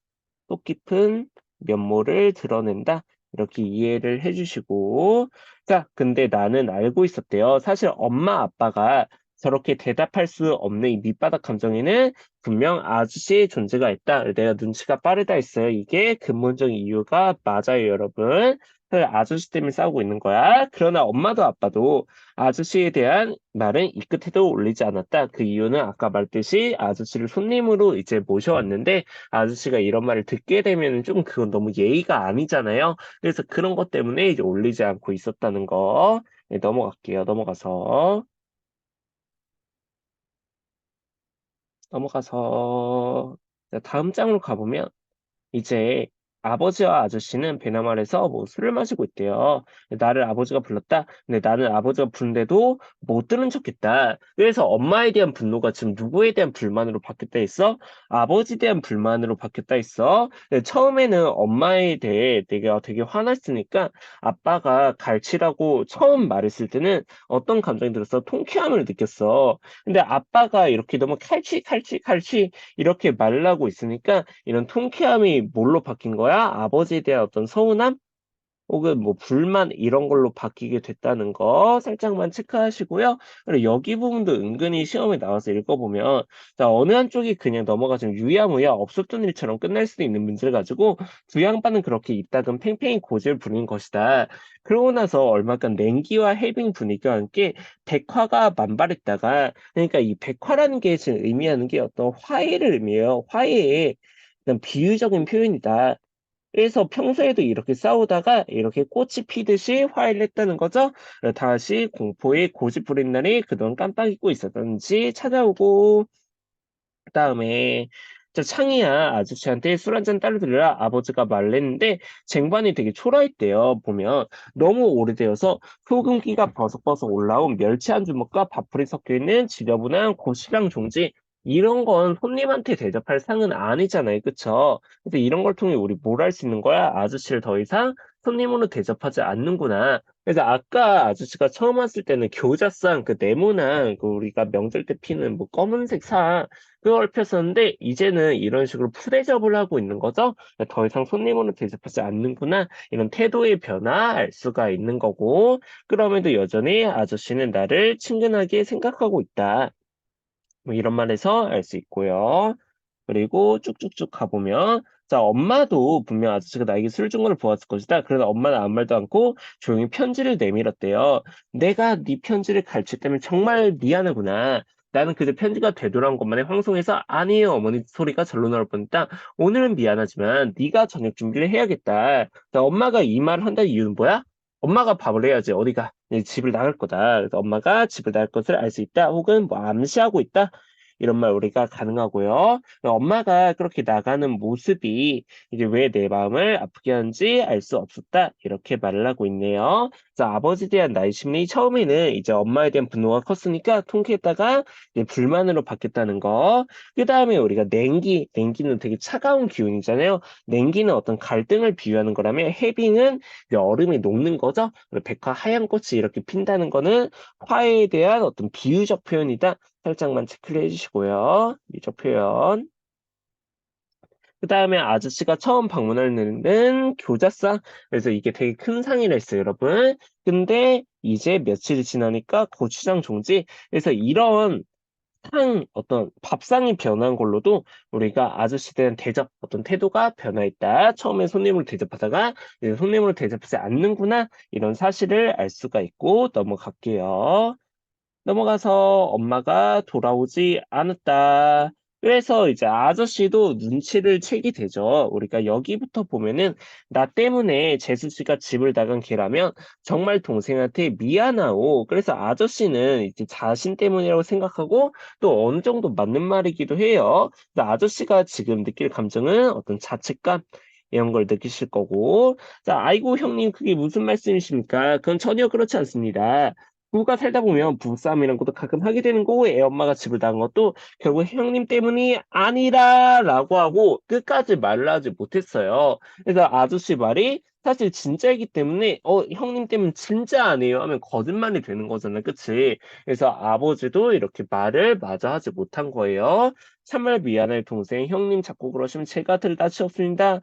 속 깊은 면모를 드러낸다. 이렇게 이해를 해주시고. 자, 근데 나는 알고 있었대요. 사실 엄마, 아빠가 저렇게 대답할 수 없는 이 밑바닥 감정에는 분명 아저씨의 존재가 있다. 내가 눈치가 빠르다 했어요. 이게 근본적인 이유가 맞아요, 여러분. 그 아저씨 때문에 싸우고 있는 거야. 그러나 엄마도 아빠도 아저씨에 대한 말은 이 끝에도 올리지 않았다. 그 이유는 아까 말했듯이 아저씨를 손님으로 이제 모셔왔는데 아저씨가 이런 말을 듣게 되면 좀 그건 너무 예의가 아니잖아요. 그래서 그런 것 때문에 이제 올리지 않고 있었다는 거. 네, 넘어갈게요. 넘어가서 자, 다음 장으로 가보면 이제 아버지와 아저씨는 배나말에서 뭐 술을 마시고 있대요. 나를 아버지가 불렀다. 근데 나는 아버지가 부른데도 못 들은 척했다. 그래서 엄마에 대한 분노가 지금 누구에 대한 불만으로 바뀌었다 했어? 아버지에 대한 불만으로 바뀌었다 했어. 근데 처음에는 엄마에 대해 내가 되게 화났으니까 아빠가 갈치라고 처음 말했을 때는 어떤 감정이 들었어? 통쾌함을 느꼈어. 근데 아빠가 이렇게 너무 칼치 칼치 칼치 이렇게 말을 하고 있으니까 이런 통쾌함이 뭘로 바뀐 거야? 아버지에 대한 어떤 서운함? 혹은 뭐 불만 이런 걸로 바뀌게 됐다는 거 살짝만 체크하시고요. 그리고 여기 부분도 은근히 시험에 나와서 읽어보면 자 어느 한쪽이 그냥 넘어가지면 유야무야 없었던 일처럼 끝날 수도 있는 문제를 가지고 두 양반은 그렇게 이따금 팽팽히 고집을 부린 것이다. 그러고 나서 얼마간 냉기와 해빙 분위기와 함께 백화가 만발했다가 그러니까 이 백화라는 게 지금 의미하는 게 어떤 화해를 의미해요. 화해의 그냥 비유적인 표현이다. 그래서 평소에도 이렇게 싸우다가 이렇게 꽃이 피듯이 화해를 했다는 거죠. 다시 공포에 고집 부린 날이 그동안 깜빡 잊고 있었던지 찾아오고 그다음에 저 창이야 아저씨한테 술 한잔 따라 드리라 아버지가 말랬는데 쟁반이 되게 초라했대요. 보면 너무 오래되어서 소금기가 버석버석 올라온 멸치 한 주먹과 밥풀이 섞여 있는 지저분한 고추장 종지 이런 건 손님한테 대접할 상은 아니잖아요. 그쵸? 그래서 이런 걸 통해 우리 뭘 할 수 있는 거야? 아저씨를 더 이상 손님으로 대접하지 않는구나. 그래서 아까 아저씨가 처음 왔을 때는 교자상 그 네모난 그 우리가 명절 때 피는 뭐 검은색 상 그걸 폈었는데 이제는 이런 식으로 푸대접을 하고 있는 거죠. 더 이상 손님으로 대접하지 않는구나. 이런 태도의 변화 알 수가 있는 거고 그럼에도 여전히 아저씨는 나를 친근하게 생각하고 있다. 뭐 이런 말에서 알 수 있고요. 그리고 쭉쭉쭉 가보면 자 엄마도 분명 아저씨가 나에게 술 준 걸 보았을 것이다. 그러나 엄마는 아무 말도 않고 조용히 편지를 내밀었대요. 내가 네 편지를 갈취했다면 정말 미안하구나. 나는 그저 편지가 되돌아온 것만에 황송해서 아니에요 어머니 소리가 절로 나올 뻔했다. 오늘은 미안하지만 네가 저녁 준비를 해야겠다. 자, 엄마가 이 말을 한다는 이유는 뭐야? 엄마가 밥을 해야지 어디가 이제 집을 나갈 거다. 그래서 엄마가 집을 나갈 것을 알 수 있다. 혹은 뭐 암시하고 있다. 이런 말 우리가 가능하고요. 엄마가 그렇게 나가는 모습이 이제 왜 내 마음을 아프게 하는지 알 수 없었다. 이렇게 말을 하고 있네요. 자, 아버지에 대한 나의 심리 처음에는 이제 엄마에 대한 분노가 컸으니까 통쾌했다가 이제 불만으로 바뀌었다는 거. 그 다음에 우리가 냉기는 되게 차가운 기운이잖아요. 냉기는 어떤 갈등을 비유하는 거라면 해빙은 이제 얼음이 녹는 거죠. 그리고 백화 하얀 꽃이 이렇게 핀다는 거는 화해에 대한 어떤 비유적 표현이다. 살짝만 체크를 해주시고요. 미적 표현. 그 다음에 아저씨가 처음 방문하는 교자상. 그래서 이게 되게 큰 상이라 했어요, 여러분. 근데 이제 며칠이 지나니까 고추장 종지. 그래서 이런 어떤 밥상이 변한 걸로도 우리가 아저씨에 대한 대접, 어떤 태도가 변화했다. 처음에 손님으로 대접하다가 이제 손님으로 대접하지 않는구나. 이런 사실을 알 수가 있고 넘어갈게요. 넘어가서 엄마가 돌아오지 않았다. 그래서 이제 아저씨도 눈치를 채게 되죠. 우리가 여기부터 보면은 나 때문에 재수 씨가 집을 나간 걔라면 정말 동생한테 미안하고 그래서 아저씨는 이제 자신 때문이라고 생각하고 또 어느 정도 맞는 말이기도 해요. 근데 아저씨가 지금 느낄 감정은 어떤 자책감 이런 걸 느끼실 거고 자 아이고 형님 그게 무슨 말씀이십니까? 그건 전혀 그렇지 않습니다. 부부가 살다 보면 부부싸움이란 것도 가끔 하게 되는 거고 애 엄마가 집을 나간 것도 결국 형님 때문이 아니라라고 하고 끝까지 말을 하지 못했어요. 그래서 아저씨 말이 사실 진짜이기 때문에 형님 때문 진짜 아니에요 하면 거짓말이 되는 거잖아요. 그치? 그래서 아버지도 이렇게 말을 마저 하지 못한 거예요. 참말 미안할 동생 형님 자꾸 그러시면 제가 들다 치웠습니다.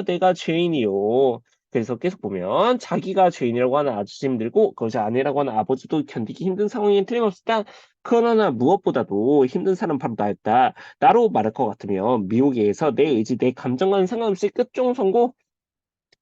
내가 죄인이요. 그래서 계속 보면 자기가 죄인이라고 하는 아저씨 힘들고 그것이 아니라고 하는 아버지도 견디기 힘든 상황이 틀림없다. 그러나 무엇보다도 힘든 사람 바로 나였다. 나로 말할 것 같으면 미국에 의해서 내 의지, 내 감정과는 상관없이 끝종 선고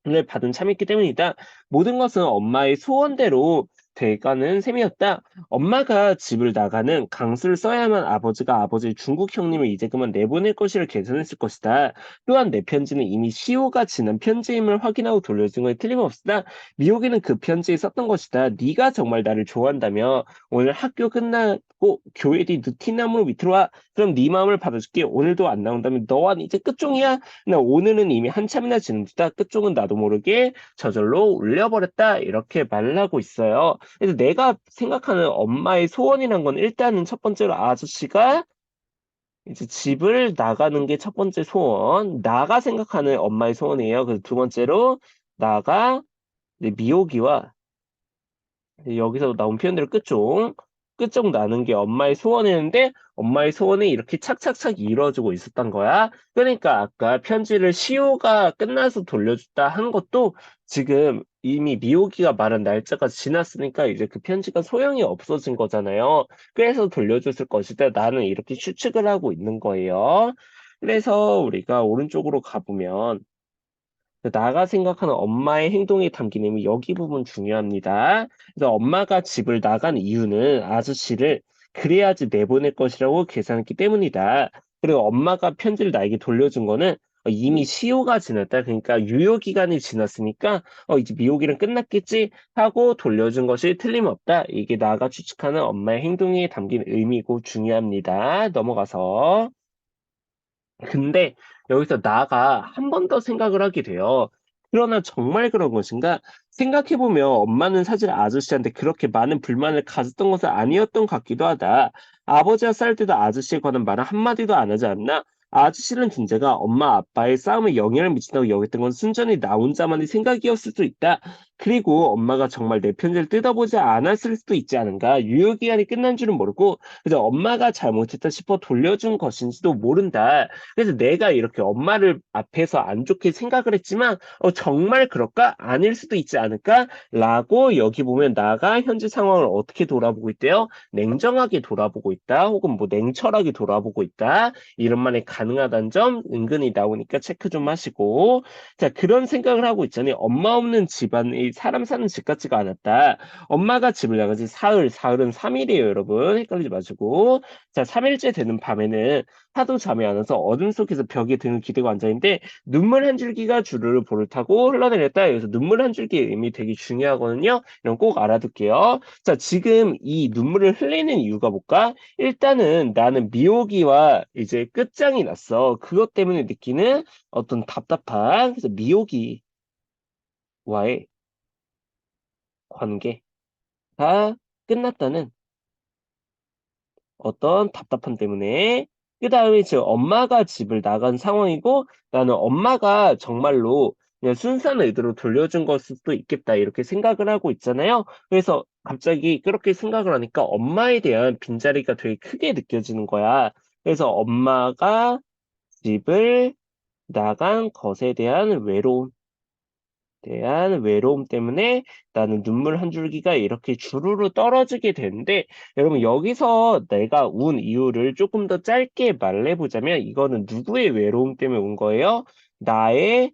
을 받은 참이기 때문이다. 모든 것은 엄마의 소원대로 돼가는 셈이었다. 엄마가 집을 나가는 강수를 써야만 아버지가 아버지의 중국 형님을 이제 그만 내보낼 것이를 계산했을 것이다. 또한 내 편지는 이미 시효가 지난 편지임을 확인하고 돌려준 것에 틀림없다. 미호기는 그 편지에 썼던 것이다. 네가 정말 나를 좋아한다며 오늘 학교 끝나고 교회 뒤 느티나무로 밑으로 와. 그럼 네 마음을 받아줄게. 오늘도 안 나온다면 너와 이제 끝종이야. 나 오늘은 이미 한참이나 지난 뒤다. 끝쪽은 나도 모르게 저절로 울려버렸다. 이렇게 말을 하고 있어요. 그래서 내가 생각하는 엄마의 소원이란 건 일단은 첫 번째로 아저씨가 이제 집을 나가는 게 첫 번째 소원. 나가 생각하는 엄마의 소원이에요. 그래서 두 번째로 나가 이제 미호기와 여기서 나온 표현대로 끝종 나는 게 엄마의 소원이었는데 엄마의 소원이 이렇게 착착착 이루어지고 있었던 거야. 그러니까 아까 편지를 시효가 끝나서 돌려줬다 한 것도 지금 이미 미호기가 말한 날짜가 지났으니까 이제 그 편지가 소용이 없어진 거잖아요. 그래서 돌려줬을 것이다. 나는 이렇게 추측을 하고 있는 거예요. 그래서 우리가 오른쪽으로 가보면 나가 생각하는 엄마의 행동에 담긴 의미 여기 부분 중요합니다. 그래서 엄마가 집을 나간 이유는 아저씨를 그래야지 내보낼 것이라고 계산했기 때문이다. 그리고 엄마가 편지를 나에게 돌려준 거는 이미 시효가 지났다. 그러니까 유효 기간이 지났으니까 이제 미호기는 끝났겠지 하고 돌려준 것이 틀림없다. 이게 나가 추측하는 엄마의 행동에 담긴 의미고 중요합니다. 넘어가서. 근데 여기서 나가 한 번 더 생각을 하게 돼요. 그러나 정말 그런 것인가? 생각해보면 엄마는 사실 아저씨한테 그렇게 많은 불만을 가졌던 것은 아니었던 것 같기도 하다. 아버지와 싸울 때도 아저씨에 관한 말은 한마디도 안 하지 않나? 아저씨는 존재가 엄마 아빠의 싸움에 영향을 미친다고 여겼던 건 순전히 나 혼자만의 생각이었을 수도 있다. 그리고 엄마가 정말 내 편지를 뜯어보지 않았을 수도 있지 않은가? 유효기간이 끝난 줄은 모르고 그래서 엄마가 잘못했다 싶어 돌려준 것인지도 모른다. 그래서 내가 이렇게 엄마를 앞에서 안 좋게 생각을 했지만 정말 그럴까? 아닐 수도 있지 않을까? 라고 여기 보면 나가 현재 상황을 어떻게 돌아보고 있대요? 냉정하게 돌아보고 있다. 혹은 뭐 냉철하게 돌아보고 있다. 이런 말이 가능하다는 점 은근히 나오니까 체크 좀 하시고 자 그런 생각을 하고 있잖아요. 엄마 없는 집안이 사람 사는 집 같지가 않았다. 엄마가 집을 나가지 사흘, 사흘은 3일이에요 여러분. 헷갈리지 마시고 자 3일째 되는 밤에는 하도 잠이 안 와서 어둠 속에서 벽에 등을 기대고 앉아있는데 눈물 한 줄기가 주르르 볼을 타고 흘러내렸다. 여기서 눈물 한 줄기의 의미 되게 중요하거든요. 이런 거 꼭 알아둘게요. 자, 지금 이 눈물을 흘리는 이유가 뭘까? 일단은 나는 미호기와 이제 끝장이 났어. 그것 때문에 느끼는 어떤 답답한 그래서 미호기와의 관계가 끝났다는 어떤 답답함 때문에 그다음에 지금 엄마가 집을 나간 상황이고 나는 엄마가 정말로 그냥 순수한 의도로 돌려준 것일 수도 있겠다 이렇게 생각을 하고 있잖아요. 그래서 갑자기 그렇게 생각을 하니까 엄마에 대한 빈자리가 되게 크게 느껴지는 거야. 그래서 엄마가 집을 나간 것에 대한 외로움 때문에 나는 눈물 한 줄기가 이렇게 주르르 떨어지게 되는데 여러분 여기서 내가 운 이유를 조금 더 짧게 말해보자면 이거는 누구의 외로움 때문에 온 거예요? 나의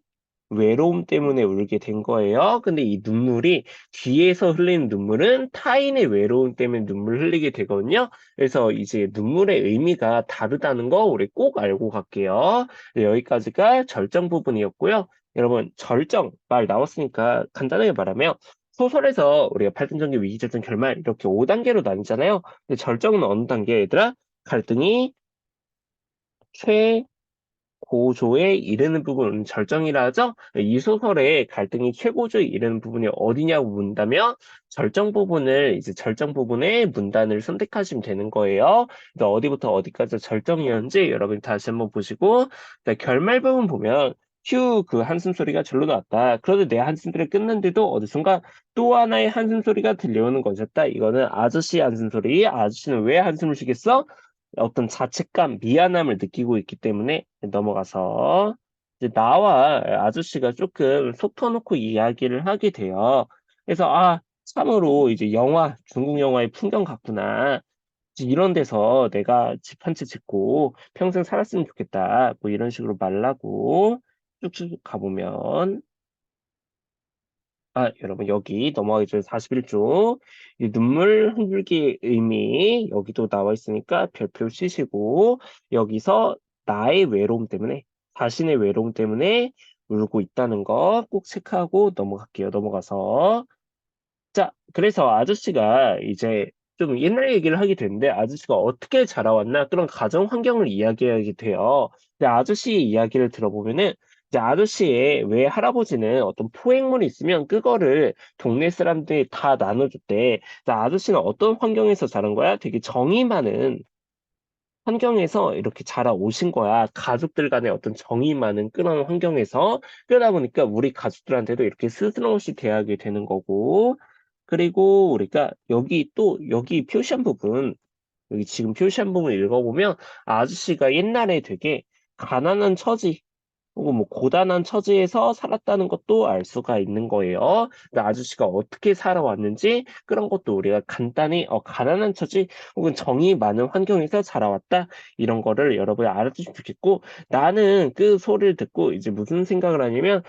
외로움 때문에 울게 된 거예요. 근데 이 눈물이 뒤에서 흘리는 눈물은 타인의 외로움 때문에 눈물 흘리게 되거든요. 그래서 이제 눈물의 의미가 다르다는 거 우리 꼭 알고 갈게요. 네, 여기까지가 절정 부분이었고요. 여러분 절정 말 나왔으니까 간단하게 말하면 소설에서 우리가 팔등전개, 위기절정, 결말 이렇게 5단계로 나뉘잖아요. 근데 절정은 어느 단계 얘들아? 갈등이 최고조에 이르는 부분은 절정이라 하죠. 이 소설의 갈등이 최고조에 이르는 부분이 어디냐고 묻는다면 절정 부분을 이제 절정 부분의 문단을 선택하시면 되는 거예요. 그래서 어디부터 어디까지 절정이었는지 여러분 다시 한번 보시고 결말 부분 보면 휴, 그 한숨 소리가 절로 나왔다. 그런데 내 한숨 소리가 끝났는데도 어느 순간 또 하나의 한숨 소리가 들려오는 것이었다. 이거는 아저씨 한숨 소리. 아저씨는 왜 한숨을 쉬겠어? 어떤 자책감, 미안함을 느끼고 있기 때문에 넘어가서 이제 나와 아저씨가 조금 속 터놓고 이야기를 하게 돼요. 그래서 참으로 이제 영화, 중국 영화의 풍경 같구나. 이제 이런 데서 내가 집 한 채 짓고 평생 살았으면 좋겠다. 뭐 이런 식으로 말하고 쭉쭉 가보면 여러분, 여기 넘어가기 전에 41쪽. 이 눈물 흔들기의 의미, 여기도 나와 있으니까 별표 치시고, 여기서 나의 외로움 때문에, 자신의 외로움 때문에 울고 있다는 거 꼭 체크하고 넘어갈게요. 넘어가서. 자, 그래서 아저씨가 이제 좀 옛날 얘기를 하게 되는데 아저씨가 어떻게 자라왔나 그런 가정 환경을 이야기하게 돼요. 근데 아저씨의 이야기를 들어보면은 이제 아저씨의 외 할아버지는 어떤 포획물이 있으면 그거를 동네 사람들이 다 나눠줬대. 근데 아저씨는 어떤 환경에서 자란 거야? 되게 정이 많은 환경에서 이렇게 자라오신 거야. 가족들 간의 어떤 정이 많은 그런 환경에서 그러다 보니까 우리 가족들한테도 이렇게 스스럼없이 대하게 되는 거고 그리고 우리가 여기 표시한 부분 여기 지금 표시한 부분 읽어보면 아저씨가 옛날에 되게 가난한 처지 혹은 뭐 고단한 처지에서 살았다는 것도 알 수가 있는 거예요. 그 아저씨가 어떻게 살아왔는지 그런 것도 우리가 간단히 가난한 처지 혹은 정이 많은 환경에서 자라왔다 이런 거를 여러분이 알아두시면 좋겠고 나는 그 소리를 듣고 이제 무슨 생각을 하냐면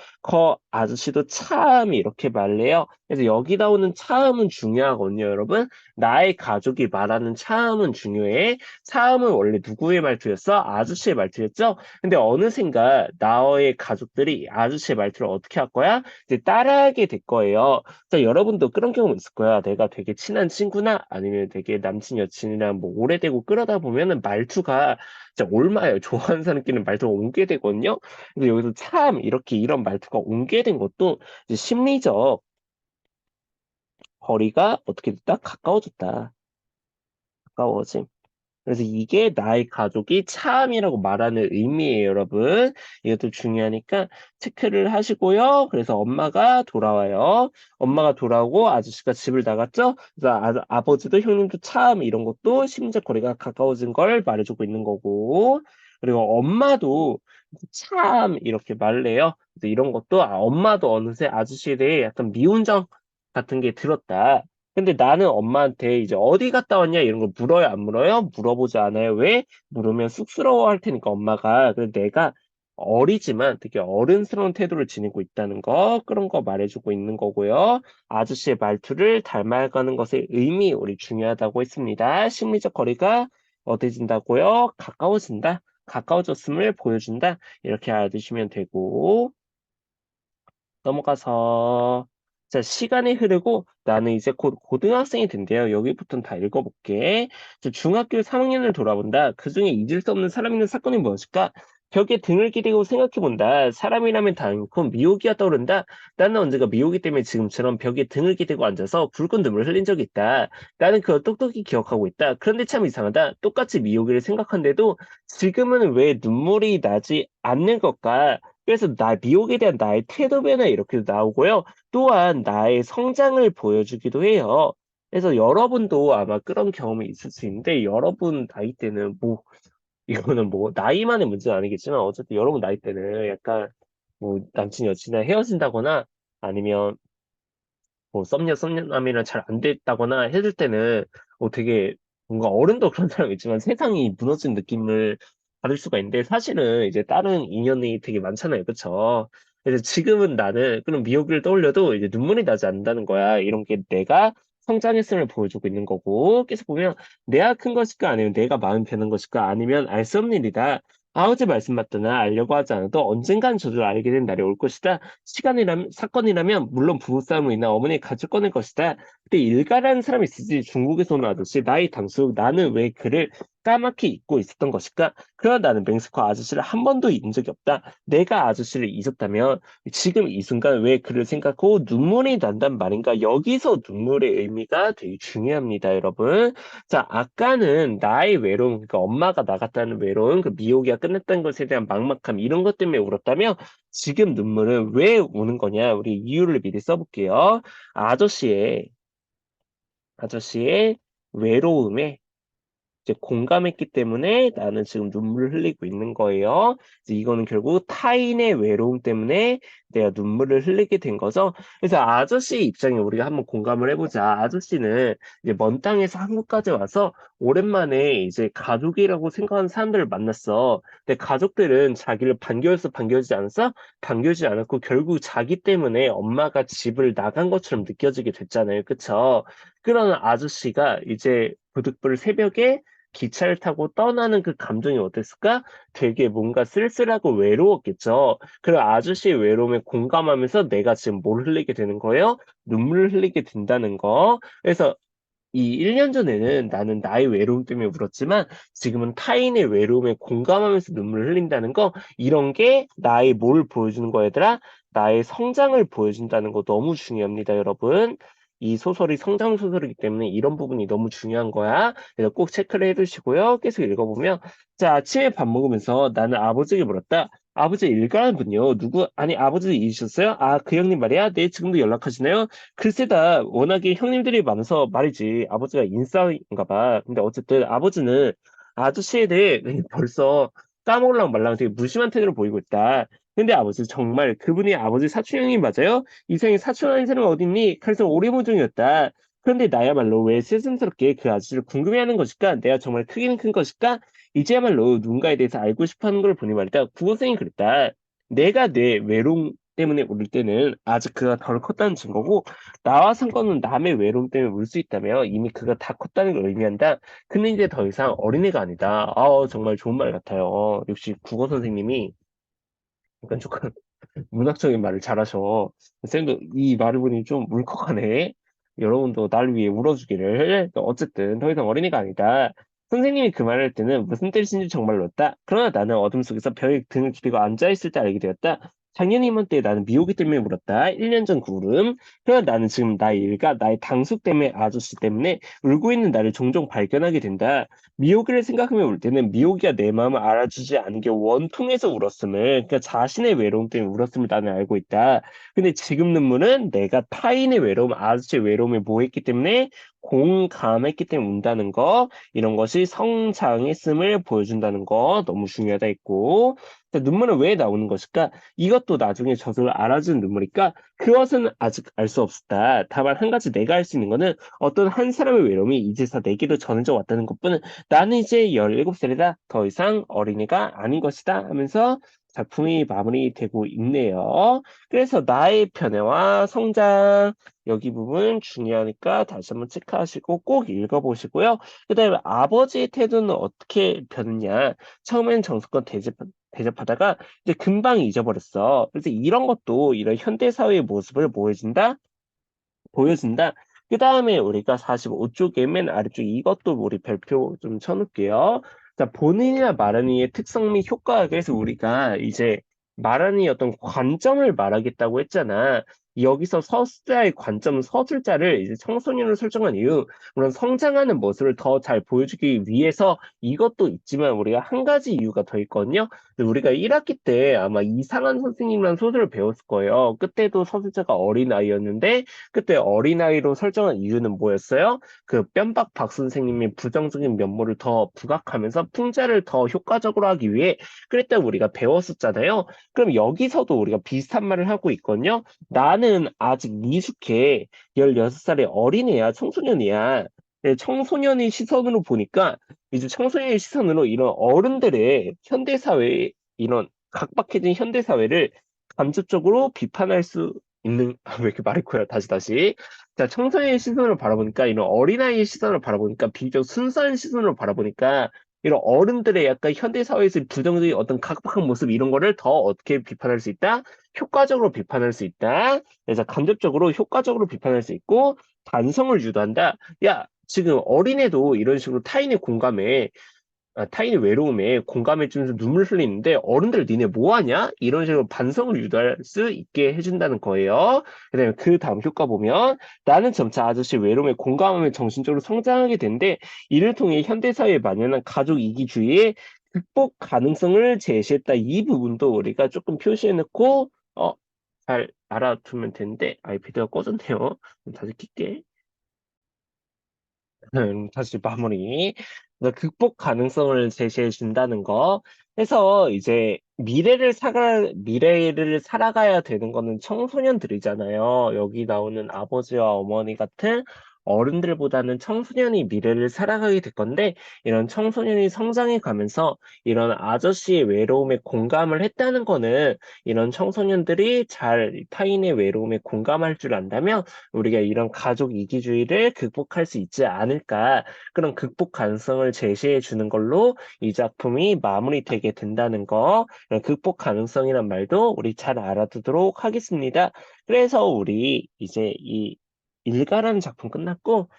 아저씨도 참 이렇게 말래요. 그래서 여기 나오는 참은 중요하거든요, 여러분. 나의 가족이 말하는 참은 중요해. 참은 원래 누구의 말투였어? 아저씨의 말투였죠? 근데 어느샌가 나의 가족들이 아저씨의 말투를 어떻게 할 거야? 이제 따라하게 될 거예요. 자, 여러분도 그런 경우 있을 거야. 내가 되게 친한 친구나 아니면 되게 남친 여친이랑 뭐 오래되고 그러다 보면은 말투가 진짜 옮아요. 좋아하는 사람끼리는 말투가 옮게 되거든요. 근데 여기서 참 이렇게 이런 말투가 옮게 된 것도 이제 심리적 거리가 어떻게 됐다? 가까워졌다. 가까워짐. 그래서 이게 나의 가족이 참이라고 말하는 의미예요, 여러분. 이것도 중요하니까 체크를 하시고요. 그래서 엄마가 돌아와요. 엄마가 돌아오고 아저씨가 집을 나갔죠? 그래서 아버지도 형님도 참 이런 것도 심리적 거리가 가까워진 걸 말해주고 있는 거고. 그리고 엄마도 참 이렇게 말을 해요. 그래서 이런 것도 엄마도 어느새 아저씨에 대해 약간 미운 정 같은 게 들었다. 근데 나는 엄마한테 이제 "어디 갔다 왔냐?" 이런 걸 물어요, 안 물어요? 물어보지 않아요. 왜? 물으면 쑥스러워할 테니까 엄마가. 그래서 내가 어리지만 되게 어른스러운 태도를 지니고 있다는 거 그런 거 말해 주고 있는 거고요. 아저씨의 말투를 닮아가는 것의 의미 우리 중요하다고 했습니다. 심리적 거리가 어때진다고요? 가까워진다. 가까워졌음을 보여준다. 이렇게 알아두시면 되고 넘어가서 자 시간이 흐르고 나는 이제 곧 고등학생이 된대요. 여기부터는 다 읽어볼게. 자, 중학교 3학년을 돌아본다. 그중에 잊을 수 없는 사람 있는 사건이 무엇일까? 벽에 등을 기대고 생각해본다. 사람이라면 당연히 미호기가 떠오른다. 나는 언젠가 미호기 때문에 지금처럼 벽에 등을 기대고 앉아서 붉은 눈물을 흘린 적이 있다. 나는 그걸 똑똑히 기억하고 있다. 그런데 참 이상하다. 똑같이 미호기를 생각한데도 지금은 왜 눈물이 나지 않는 걸까? 그래서 미혹에 대한 나의 태도 변화 이렇게 나오고요. 또한 나의 성장을 보여주기도 해요. 그래서 여러분도 아마 그런 경험이 있을 수 있는데 여러분 나이 때는 뭐 이거는 뭐 나이만의 문제는 아니겠지만 어쨌든 여러분 나이 때는 약간 뭐 남친 여친이랑 헤어진다거나 아니면 뭐 썸녀남이랑 잘 안 됐다거나 했을 때는 되게 뭔가 어른도 그런 사람 있지만 세상이 무너진 느낌을 받을 수가 있는데 사실은 이제 다른 인연이 되게 많잖아요. 그쵸? 그래서 지금은 나는 그런 미호기를 떠올려도 이제 눈물이 나지 않는다는 거야. 이런 게 내가 성장했음을 보여주고 있는 거고 계속 보면 내가 큰 것일까 아니면 내가 마음 편한 것일까 아니면 알 수 없는 일이다. 아버지 말씀 맞다나 알려고 하지 않아도 언젠간 저도 알게 된 날이 올 것이다. 시간이라면 사건이라면 물론 부부싸움으로 인한 어머니의 가출 꺼낼 것이다. 근데 일가라는 사람이 있으지 중국에서 온 아저씨 나이 당수 나는 왜 그를 까맣게 잊고 있었던 것일까? 그러나 나는 맹세코 아저씨를 한 번도 잊은 적이 없다. 내가 아저씨를 잊었다면 지금 이 순간 왜 그를 생각하고 눈물이 난단 말인가? 여기서 눈물의 의미가 되게 중요합니다, 여러분. 자, 아까는 나의 외로움, 그러니까 엄마가 나갔다는 외로움, 그 미호기가 끝났다는 것에 대한 막막함 이런 것 때문에 울었다면 지금 눈물은 왜 우는 거냐? 우리 이유를 미리 써볼게요. 아저씨의, 아저씨의 외로움에 이제 공감했기 때문에 나는 지금 눈물을 흘리고 있는 거예요. 이제 이거는 결국 타인의 외로움 때문에 내가 눈물을 흘리게 된 거죠. 그래서 아저씨 입장에 우리가 한번 공감을 해보자. 아저씨는 이제 먼 땅에서 한국까지 와서 오랜만에 이제 가족이라고 생각하는 사람들을 만났어. 근데 가족들은 자기를 반겨서 반겨주지 않았어? 반겨주지 않았고 결국 자기 때문에 엄마가 집을 나간 것처럼 느껴지게 됐잖아요. 그쵸? 그런 아저씨가 이제 부득불 새벽에 기차를 타고 떠나는 그 감정이 어땠을까? 되게 뭔가 쓸쓸하고 외로웠겠죠. 그 아저씨의 외로움에 공감하면서 내가 지금 뭘 흘리게 되는 거예요? 눈물을 흘리게 된다는 거. 그래서 이 1년 전에는 나는 나의 외로움 때문에 울었지만 지금은 타인의 외로움에 공감하면서 눈물을 흘린다는 거 이런 게 나의 뭘 보여주는 거야 얘들아? 나의 성장을 보여준다는 거 너무 중요합니다 여러분. 이 소설이 성장 소설이기 때문에 이런 부분이 너무 중요한 거야. 그래서 꼭 체크를 해두시고요. 계속 읽어보면 자 아침에 밥 먹으면서 나는 아버지에게 물었다. 아버지 일가는 분요. 누구 아니 아버지 잊으셨어요? 아 그 형님 말이야? 네 지금도 연락하시나요? 글쎄다. 워낙에 형님들이 많아서 말이지. 아버지가 인싸인가 봐. 근데 어쨌든 아버지는 아저씨에 대해 벌써 까먹으려고 말라고 되게 무심한 태도를 보이고 있다. 근데 아버지 정말 그분이 아버지 사촌 형님 맞아요? 이생에 사촌 한 사람 어딨니? 그래서 오리무중이었다. 그런데 나야말로 왜 스승스럽게 그 아저씨를 궁금해하는 것일까? 내가 정말 크기는 큰 것일까? 이제야말로 누군가에 대해서 알고 싶어하는 걸 보니 말이다. 국어생이 그랬다. 내가 내 외로움 때문에 울을 때는 아직 그가 덜 컸다는 증거고 나와 상관없는 남의 외로움 때문에 울 수 있다며 이미 그가 다 컸다는 걸 의미한다. 그는 이제 더 이상 어린애가 아니다. 정말 좋은 말 같아요. 역시 국어 선생님이 약간 조금 문학적인 말을 잘하셔. 쌤도 이 말을 보니 좀 울컥하네. 여러분도 날 위해 울어주기를. 어쨌든 더 이상 어린이가 아니다. 선생님이 그 말을 할 때는 무슨 뜻인지 정말 몰랐다. 그러나 나는 어둠 속에서 벽에 등을 기대고 앉아있을 때 알게 되었다. 작년 이맘때 나는 미호기 때문에 울었다. 1년 전 그 울음. 그러나 나는 지금 나의 일과 나의 당숙 때문에 아저씨 때문에 울고 있는 나를 종종 발견하게 된다. 미호기를 생각하며 울 때는 미호기가 내 마음을 알아주지 않은 게 원통해서 울었음을, 그러니까 자신의 외로움 때문에 울었음을 나는 알고 있다. 근데 지금 눈물은 내가 타인의 외로움, 아저씨의 외로움에 모했기 때문에 공감했기 때문에 운다는 거, 이런 것이 성장했음을 보여준다는 거 너무 중요하다 했고, 자, 눈물은 왜 나오는 것일까? 이것도 나중에 저절로 알아주는 눈물일까? 그것은 아직 알 수 없다. 다만 한 가지 내가 할 수 있는 거는 어떤 한 사람의 외로움이 이제서 내게로 전해져 왔다는 것뿐은 나는 이제 17살이다. 더 이상 어린이가 아닌 것이다. 하면서 작품이 마무리되고 있네요. 그래서 나의 변화와 성장, 여기 부분 중요하니까 다시 한번 체크하시고 꼭 읽어보시고요. 그 다음에 아버지의 태도는 어떻게 변했냐. 처음엔 정성껏 대접하다가 이제 금방 잊어버렸어. 그래서 이런 것도 이런 현대사회의 모습을 보여준다. 그 다음에 우리가 45쪽에 맨 아래쪽 이것도 우리 별표 좀 쳐놓을게요. 자, 본인이나 말하니의 특성 및 효과. 그래서 우리가 이제 말하니 어떤 관점을 말하겠다고 했잖아. 여기서 서술자의 관점, 서술자를 이제 청소년으로 설정한 이유, 물론 성장하는 모습을 더 잘 보여주기 위해서 이것도 있지만 우리가 한 가지 이유가 더 있거든요. 우리가 1학기 때 아마 이상한 선생님이라는 소설을 배웠을 거예요. 그때도 서술자가 어린아이였는데 그때 어린아이로 설정한 이유는 뭐였어요? 그 뼘박 박 선생님의 부정적인 면모를 더 부각하면서 풍자를 더 효과적으로 하기 위해 그랬다고 우리가 배웠었잖아요. 그럼 여기서도 우리가 비슷한 말을 하고 있거든요. 나는 아직 미숙해. 16살의 어린애야, 청소년이야. 네, 청소년의 시선으로 보니까 이제 청소년의 시선으로 이런 어른들의 현대사회, 이런 각박해진 현대사회를 간접적으로 비판할 수 있는, 왜 이렇게 말이 커요? 다시. 자, 청소년의 시선으로 바라보니까, 이런 어린아이의 시선으로 바라보니까, 비교적 순수한 시선으로 바라보니까, 이런 어른들의 약간 현대사회에서 부정적인 어떤 각박한 모습, 이런 거를 더 어떻게 비판할 수 있다? 효과적으로 비판할 수 있다. 그래서 간접적으로 효과적으로 비판할 수 있고, 반성을 유도한다. 야, 지금 어린애도 이런 식으로 타인의 공감에 타인의 외로움에 공감해주면서 눈물 흘리는데 어른들 니네 뭐하냐? 이런 식으로 반성을 유도할 수 있게 해준다는 거예요. 그다음에 그 다음 효과 보면 나는 점차 아저씨 외로움에 공감하며 정신적으로 성장하게 된데 이를 통해 현대사회에 만연한 가족 이기주의의 극복 가능성을 제시했다. 이 부분도 우리가 조금 표시해놓고 잘 알아두면 되는데 아이패드가 꺼졌네요. 다시 킬게. 다시 마무리. 그래서 극복 가능성을 제시해 준다는 거. 해서 이제 미래를 살아가야 되는 거는 청소년들이잖아요. 여기 나오는 아버지와 어머니 같은 어른들보다는 청소년이 미래를 살아가게 될 건데, 이런 청소년이 성장해 가면서 이런 아저씨의 외로움에 공감을 했다는 거는 이런 청소년들이 잘 타인의 외로움에 공감할 줄 안다면 우리가 이런 가족 이기주의를 극복할 수 있지 않을까. 그런 극복 가능성을 제시해 주는 걸로 이 작품이 마무리되게 된다는 거. 이런 극복 가능성이란 말도 우리 잘 알아두도록 하겠습니다. 그래서 우리 이제 이 일가라는 작품 끝났고,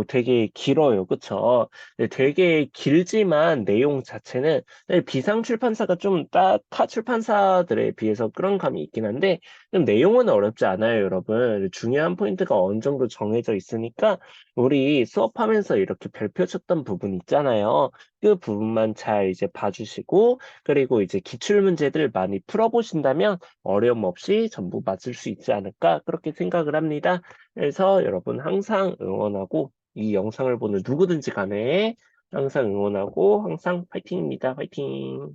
되게 길어요. 그쵸? 근데 되게 길지만 내용 자체는 비상 출판사가 좀 타 출판사들에 비해서 그런 감이 있긴 한데, 좀 내용은 어렵지 않아요, 여러분. 중요한 포인트가 어느 정도 정해져 있으니까 우리 수업하면서 이렇게 별표 쳤던 부분 있잖아요. 그 부분만 잘 이제 봐주시고 그리고 이제 기출 문제들 많이 풀어보신다면 어려움 없이 전부 맞을 수 있지 않을까 그렇게 생각을 합니다. 그래서 여러분 항상 응원하고 이 영상을 보는 누구든지 간에 항상 응원하고 항상 파이팅입니다. 파이팅!